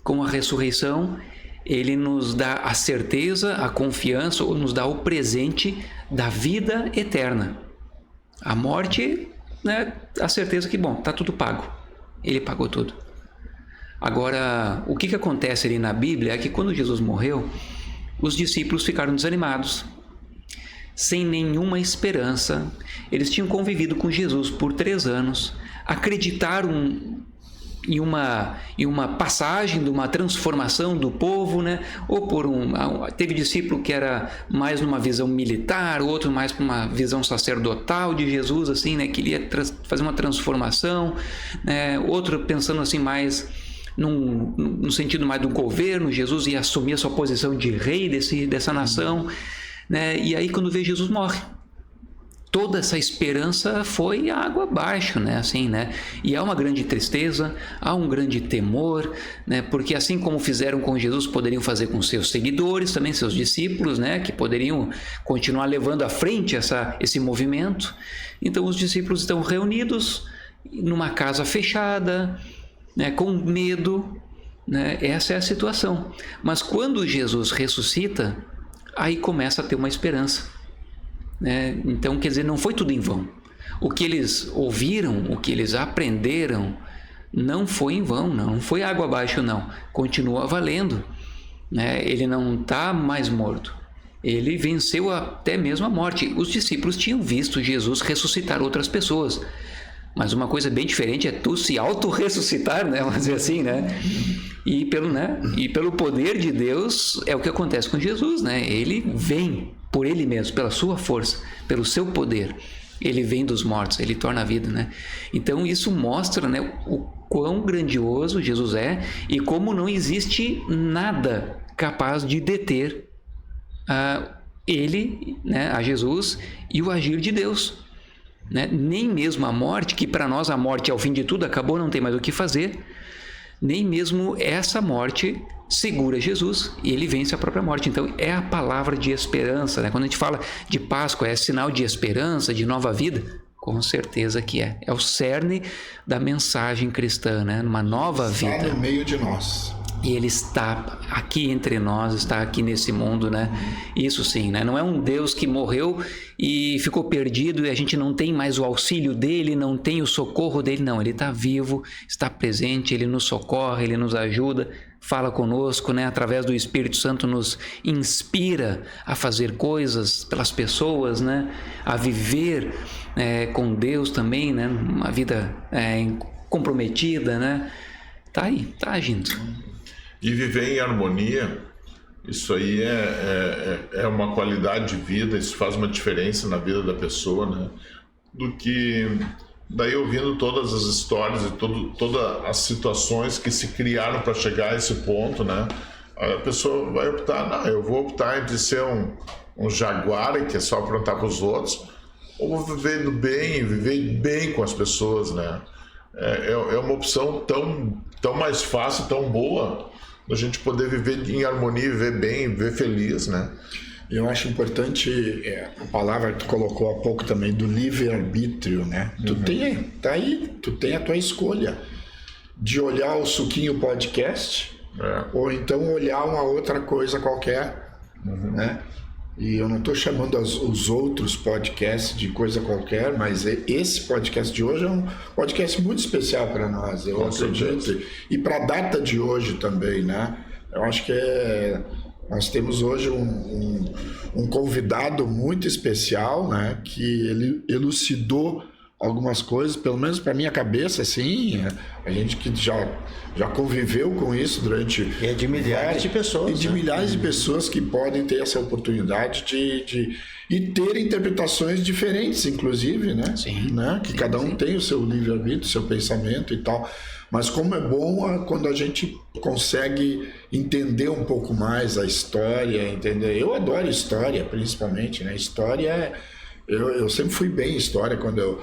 com a ressurreição ele nos dá a certeza, a confiança, ou nos dá o presente da vida eterna. A morte, né, a certeza que, bom, está tudo pago. Ele pagou tudo. Agora, o que acontece ali na Bíblia é que quando Jesus morreu, os discípulos ficaram desanimados, sem nenhuma esperança. Eles tinham convivido com Jesus por 3 anos, acreditaram em uma passagem de uma transformação do povo, né? Ou teve discípulo que era mais numa visão militar, outro mais para uma visão sacerdotal de Jesus, assim, né? Queria fazer uma transformação, né? Outro pensando assim mais no sentido mais do governo. Jesus ia assumir a sua posição de rei dessa nação, né? E aí quando vê, Jesus morre. Toda essa esperança foi água abaixo, né? Assim, né? E há uma grande tristeza, há um grande temor, né? Porque assim como fizeram com Jesus, poderiam fazer com seus seguidores, também seus discípulos, né? Que poderiam continuar levando à frente esse movimento. Então os discípulos estão reunidos numa casa fechada, né? Com medo, né? Essa é a situação. Mas quando Jesus ressuscita, aí começa a ter uma esperança. Então, quer dizer, não foi tudo em vão. O que eles ouviram, o que eles aprenderam, não foi em vão, não foi água abaixo, não. Continua valendo, né? Ele não está mais morto. Ele venceu até mesmo a morte. Os discípulos tinham visto Jesus ressuscitar outras pessoas. Mas uma coisa bem diferente é tu se auto-ressuscitar, né? Vamos dizer assim, né? E pelo poder de Deus é o que acontece com Jesus, né? Ele vem por ele mesmo, pela sua força, pelo seu poder. Ele vem dos mortos, ele torna a vida, né? Então isso mostra, né, o quão grandioso Jesus é e como não existe nada capaz de deter ele, né, a Jesus e o agir de Deus. Né? Nem mesmo a morte, que para nós a morte é o fim de tudo, acabou, não tem mais o que fazer, nem mesmo essa morte segura Jesus e ele vence a própria morte. Então é a palavra de esperança, né? Quando a gente fala de Páscoa, é sinal de esperança, de nova vida, com certeza que é o cerne da mensagem cristã, né? Uma nova vida. Está no meio de nós. E Ele está aqui entre nós, está aqui nesse mundo, né? Isso sim, né? Não é um Deus que morreu e ficou perdido e a gente não tem mais o auxílio dele, não tem o socorro dele. Não, Ele está vivo, está presente, Ele nos socorre, Ele nos ajuda, fala conosco, né? Através do Espírito Santo nos inspira a fazer coisas pelas pessoas, né? A viver com Deus também, né? Uma vida comprometida, né? Tá aí, tá agindo. E viver em harmonia, isso aí é uma qualidade de vida, isso faz uma diferença na vida da pessoa, né? Do que daí ouvindo todas as histórias e todas as situações que se criaram para chegar a esse ponto, né? A pessoa vai optar, não, eu vou optar entre ser um jaguar que é só aprontar para os outros, ou vou viver bem com as pessoas, né? É uma opção tão mais fácil, tão boa, a gente poder viver em harmonia, viver bem, viver feliz, né? Eu acho importante a palavra que tu colocou há pouco também, do livre-arbítrio, né? Tu tem a tua escolha de olhar o Suquinho Podcast ou então olhar uma outra coisa qualquer, né? E eu não estou chamando os outros podcasts de coisa qualquer, mas esse podcast de hoje é um podcast muito especial para nós, eu acredito. E para a data de hoje também, né? Eu acho que nós temos hoje um convidado muito especial, né? Que ele elucidou algumas coisas, pelo menos para minha cabeça, assim, a gente que já conviveu com isso durante... E é de milhares de pessoas. E de milhares de pessoas que podem ter essa oportunidade e ter interpretações diferentes, inclusive, né? Sim. Né? Que cada um tem o seu livre-arbítrio, o seu pensamento e tal. Mas como é bom quando a gente consegue entender um pouco mais a história, entender? Eu adoro história, principalmente, né? História eu sempre fui bem em história quando eu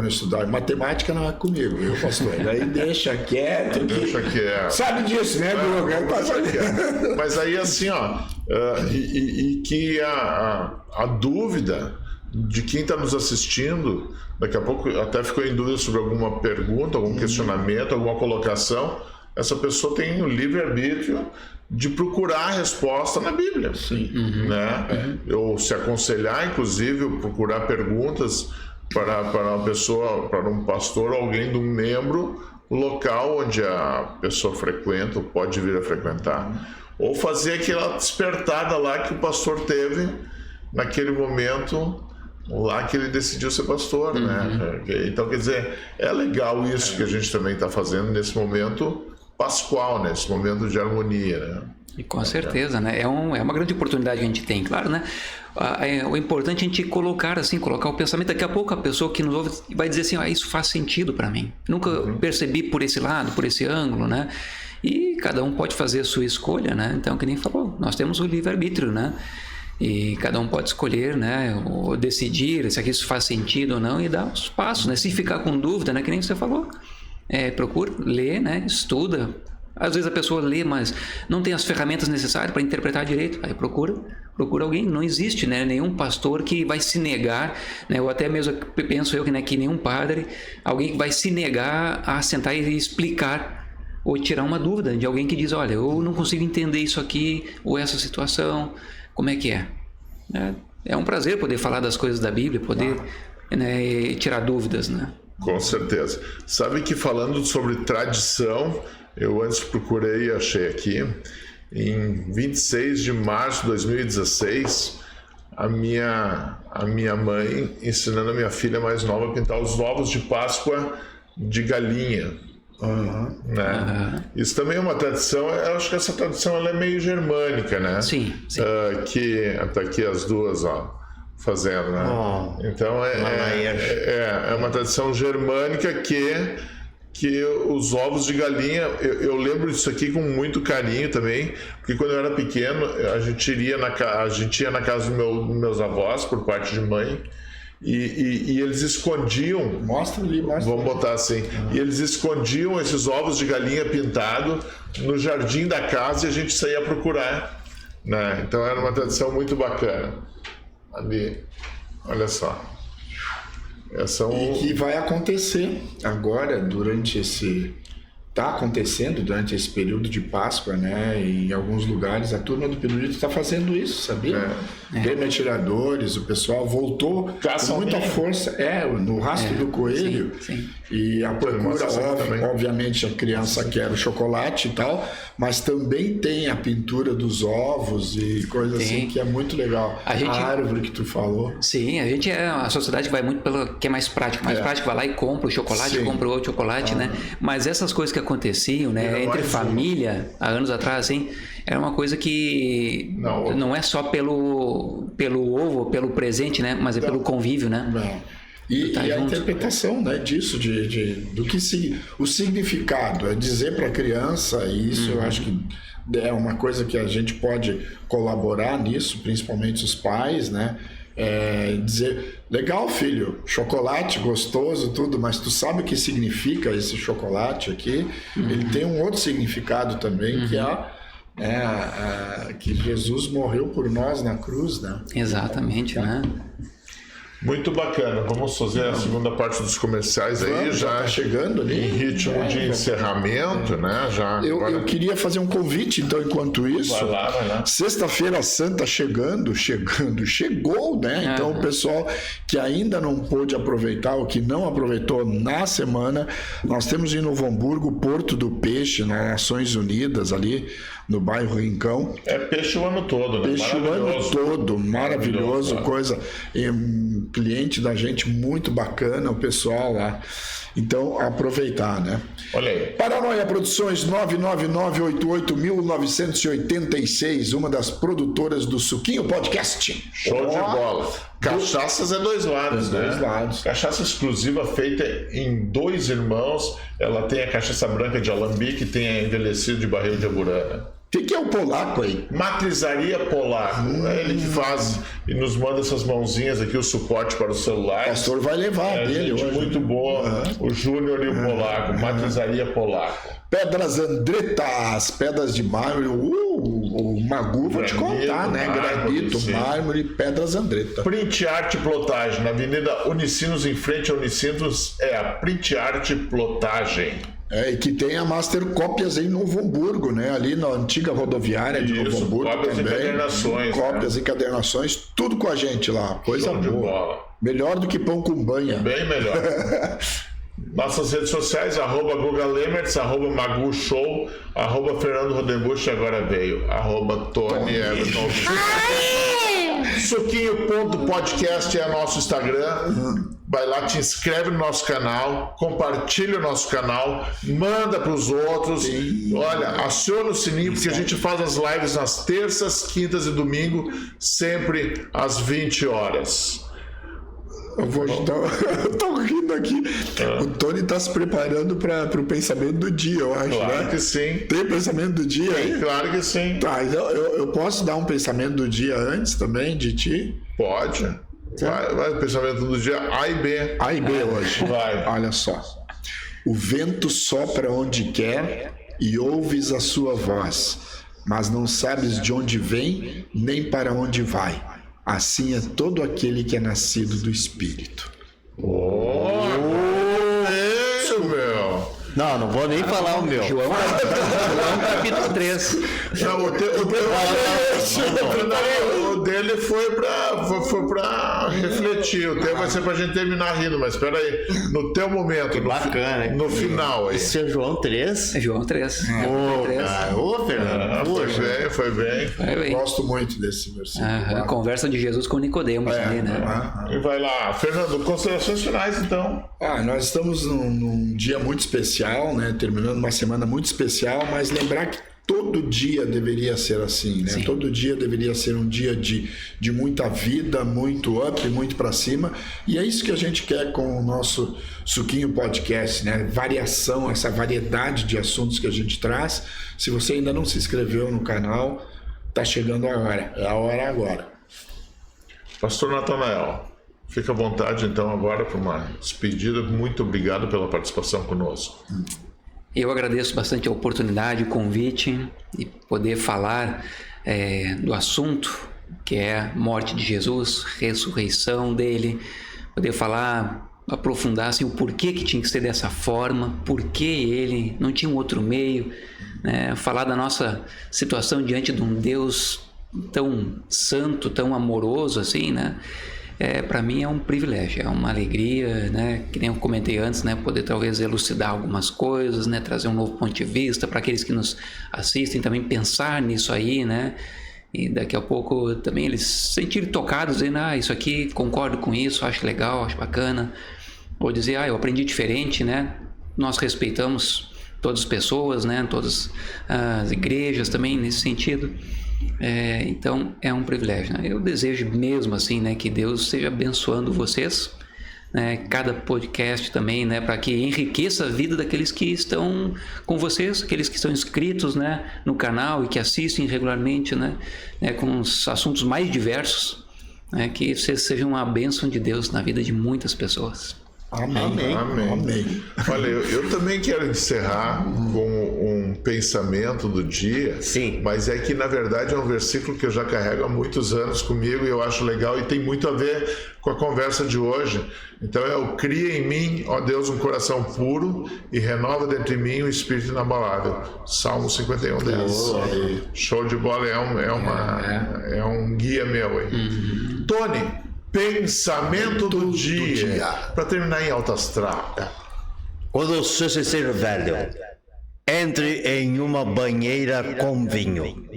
estudava. Matemática não é comigo, viu, pastor? Daí deixa quieto. Deixa quieto. Sabe disso, né, Bruno? Mas aí assim, ó, e que a dúvida de quem está nos assistindo, daqui a pouco até ficou em dúvida sobre alguma pergunta, algum questionamento, alguma colocação, essa pessoa tem o livre-arbítrio de procurar a resposta na Bíblia. Sim. Né? Ou se aconselhar, inclusive, procurar perguntas para uma pessoa, para um pastor, alguém de um membro local onde a pessoa frequenta ou pode vir a frequentar. Ou fazer aquela despertada lá que o pastor teve naquele momento lá que ele decidiu ser pastor, né? Então, quer dizer, é legal isso que a gente também está fazendo nesse momento pascual, nesse momento de harmonia, né? E com certeza, né? É uma grande oportunidade que a gente tem, claro, né? O importante é a gente colocar o pensamento. Daqui a pouco a pessoa que nos ouve vai dizer assim, isso faz sentido para mim. Nunca percebi por esse lado, por esse ângulo, né? E cada um pode fazer a sua escolha, né? Então, que nem falou, nós temos o livre-arbítrio, né? E cada um pode escolher, né? Ou decidir se isso faz sentido ou não e dar os passos, né? Se ficar com dúvida, né? Que nem você falou, procura, lê, né? Estuda. Às vezes a pessoa lê, mas não tem as ferramentas necessárias para interpretar direito. Aí procura alguém. Não existe, né, nenhum pastor que vai se negar, né, ou até mesmo penso eu que nenhum padre, alguém que vai se negar a sentar e explicar ou tirar uma dúvida de alguém que diz, olha, eu não consigo entender isso aqui ou essa situação, como é que é? É um prazer poder falar das coisas da Bíblia, poder tirar dúvidas, né? Com certeza. Sabe que falando sobre tradição, eu antes procurei e achei aqui, em 26 de março de 2016, a minha mãe ensinando a minha filha mais nova a pintar os ovos de Páscoa de galinha. Né? Isso também é uma tradição, eu acho que essa tradição ela é meio germânica, né? Sim. Que tá aqui as duas, ó, fazendo, né? Então é uma tradição germânica que os ovos de galinha, eu lembro disso aqui com muito carinho também, porque quando eu era pequeno, a gente ia na casa dos meus avós, por parte de mãe, e eles escondiam... Mostra ali. Vamos botar assim. E eles escondiam esses ovos de galinha pintado no jardim da casa e a gente saía procurar, né? Então era uma tradição muito bacana. Ali, olha só. E que vai acontecer agora, durante está acontecendo durante esse período de Páscoa, né? E em alguns lugares a turma do Pirulito está fazendo isso, sabia? Tem atiradores, o pessoal voltou com muita força, no rastro do coelho. Sim. E a procura, obviamente, a criança quer o chocolate e tal, mas também tem a pintura dos ovos e coisa assim que é muito legal. A árvore que tu falou. Sim, a sociedade vai muito pelo que é mais prático. Mais prático, vai lá e compra o chocolate, compra outro chocolate, né? Mas essas coisas que aconteciam, né, entre família, há anos atrás, assim, era uma coisa que não é só pelo ovo, pelo presente, né? Mas é pelo convívio, né? Não. E a interpretação, né, disso, do que o significado, é dizer para a criança, e isso eu acho que é uma coisa que a gente pode colaborar nisso, principalmente os pais, né? Dizer, legal filho, chocolate gostoso, tudo, mas tu sabe o que significa esse chocolate aqui? Ele tem um outro significado também, que é que Jesus morreu por nós na cruz, né? Exatamente, né? Muito bacana. Vamos fazer a segunda parte dos comerciais aí, já tá chegando ali. em ritmo de encerramento, né? Eu queria fazer um convite, então, enquanto isso. Vai lá. Sexta-feira Santa chegou, né? Então, o pessoal que ainda não pôde aproveitar, ou que não aproveitou na semana, nós temos em Novo Hamburgo o Porto do Peixe, nas Nações Unidas, ali no bairro Rincão. É peixe o ano todo, né? Peixe o ano todo, maravilhoso, coisa. Cliente da gente muito bacana, o pessoal lá. Então, aproveitar, né? Olha aí. Paranoia Produções 999881986, uma das produtoras do Suquinho Podcast. Show de bola. Cachaças é dois lados, né? Dois lados. Cachaça exclusiva feita em 2 irmãos. Ela tem a cachaça branca de alambique e tem a envelhecida de barril de Aburana. O que é o polaco aí? Matrizaria Polaco. É ele que faz e nos manda essas mãozinhas aqui, o suporte para o celular. O pastor vai levar dele gente hoje. Muito boa. O Júnior e o Polaco. Matrizaria Polaco. Pedras Andretas, pedras de mármore. O Magu, vou te contar, né? Granito, mármore, pedras Andreta. Print Art Plotagem. Na Avenida Unicinos, em frente a Unicinos, é a Print Art Plotagem. E que tem a Master Cópias em Novo Hamburgo, né? Ali na antiga rodoviária de Novo Hamburgo cópias também. E encadernações. Cópias e encadernações, tudo com a gente lá. Coisa boa. Melhor do que pão com banha. Bem melhor. Nossas redes sociais, @GugaLemertz, @Magu Show, @Fernando Rodenbusch, agora veio, @Tony Everton. Suquinho.podcast é nosso Instagram. Vai lá, te inscreve no nosso canal, compartilha o nosso canal, manda para os outros. Olha, aciona o sininho, porque a gente faz as lives nas terças, quintas e domingo, sempre às 20 horas. Eu vou ajudar. Eu tô rindo aqui. O Tony tá se preparando para o pensamento do dia, eu acho. Claro né? que sim. Tem pensamento do dia aí? Claro que sim. Tá, então eu posso dar um pensamento do dia antes também de ti? Pode. Vai, pensamento do dia A e B. A e B hoje. Vai. Olha só. O vento sopra onde quer e ouves a sua voz, mas não sabes de onde vem nem para onde vai. Assim é todo aquele que é nascido do Espírito. Isso, meu. Não vou nem falar o meu. João capítulo 3. Não, o dele foi pra refletir. O teu vai ser pra gente terminar rindo, mas espera aí. No teu momento, Bacana, no final aí. Esse é João 3. João 3. Ô, Fernando. Poxa. Foi bem. Gosto muito desse versículo. A conversa de Jesus com Nicodemos ali, né? E vai lá. Fernando, considerações finais, então. Nós estamos num dia muito especial, né? Terminando uma semana muito especial, mas lembrar que todo dia deveria ser assim, né? Sim. Todo dia deveria ser um dia de muita vida, muito up, muito para cima. E é isso que a gente quer com o nosso Suquinho Podcast, né? Variação, essa variedade de assuntos que a gente traz. Se você ainda não se inscreveu no canal, tá chegando a hora. É a hora agora. Pastor Natanael, fica à vontade então agora para uma despedida. Muito obrigado pela participação conosco. Eu agradeço bastante a oportunidade, o convite e poder falar do assunto que é a morte de Jesus, ressurreição dele, poder falar aprofundassem o porquê que tinha que ser dessa forma, porquê ele não tinha um outro meio, né? Falar da nossa situação diante de um Deus tão santo, tão amoroso assim, né? Para mim é um privilégio, é uma alegria, né? Que nem eu comentei antes, né? Poder talvez elucidar algumas coisas, né? Trazer um novo ponto de vista para aqueles que nos assistem, também pensar nisso aí, né? E daqui a pouco também eles se sentirem tocados, dizendo, isso aqui, concordo com isso, acho legal, acho bacana. Ou dizer, eu aprendi diferente, né? Nós respeitamos todas as pessoas, né? Todas as igrejas também nesse sentido. Então é um privilégio, né? Eu desejo mesmo assim, né, que Deus esteja abençoando vocês, né, cada podcast também, né, para que enriqueça a vida daqueles que estão com vocês, aqueles que estão inscritos, né, no canal e que assistem regularmente, né, com os assuntos mais diversos, né, que vocês sejam uma bênção de Deus na vida de muitas pessoas. Amém. Olha, eu também quero encerrar com um pensamento do dia. Sim. Mas é que, na verdade, é um versículo que eu já carrego há muitos anos comigo e eu acho legal e tem muito a ver com a conversa de hoje. Então é o cria em mim, ó Deus, um coração puro e renova dentro de mim um espírito inabalável. Salmo 51:10. Show de bola, é um guia meu aí. Tony, pensamento do dia. Para terminar em alto astral. Quando você se ser velho, entre em uma banheira com vinho.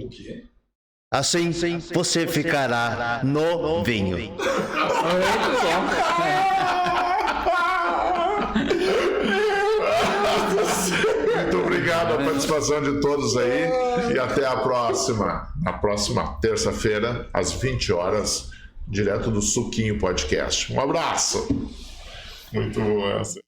Assim você ficará no vinho. Muito obrigado a participação de todos aí e até a próxima. Na próxima terça-feira, às 20 horas, direto do Suquinho Podcast. Um abraço. Muito boa essa.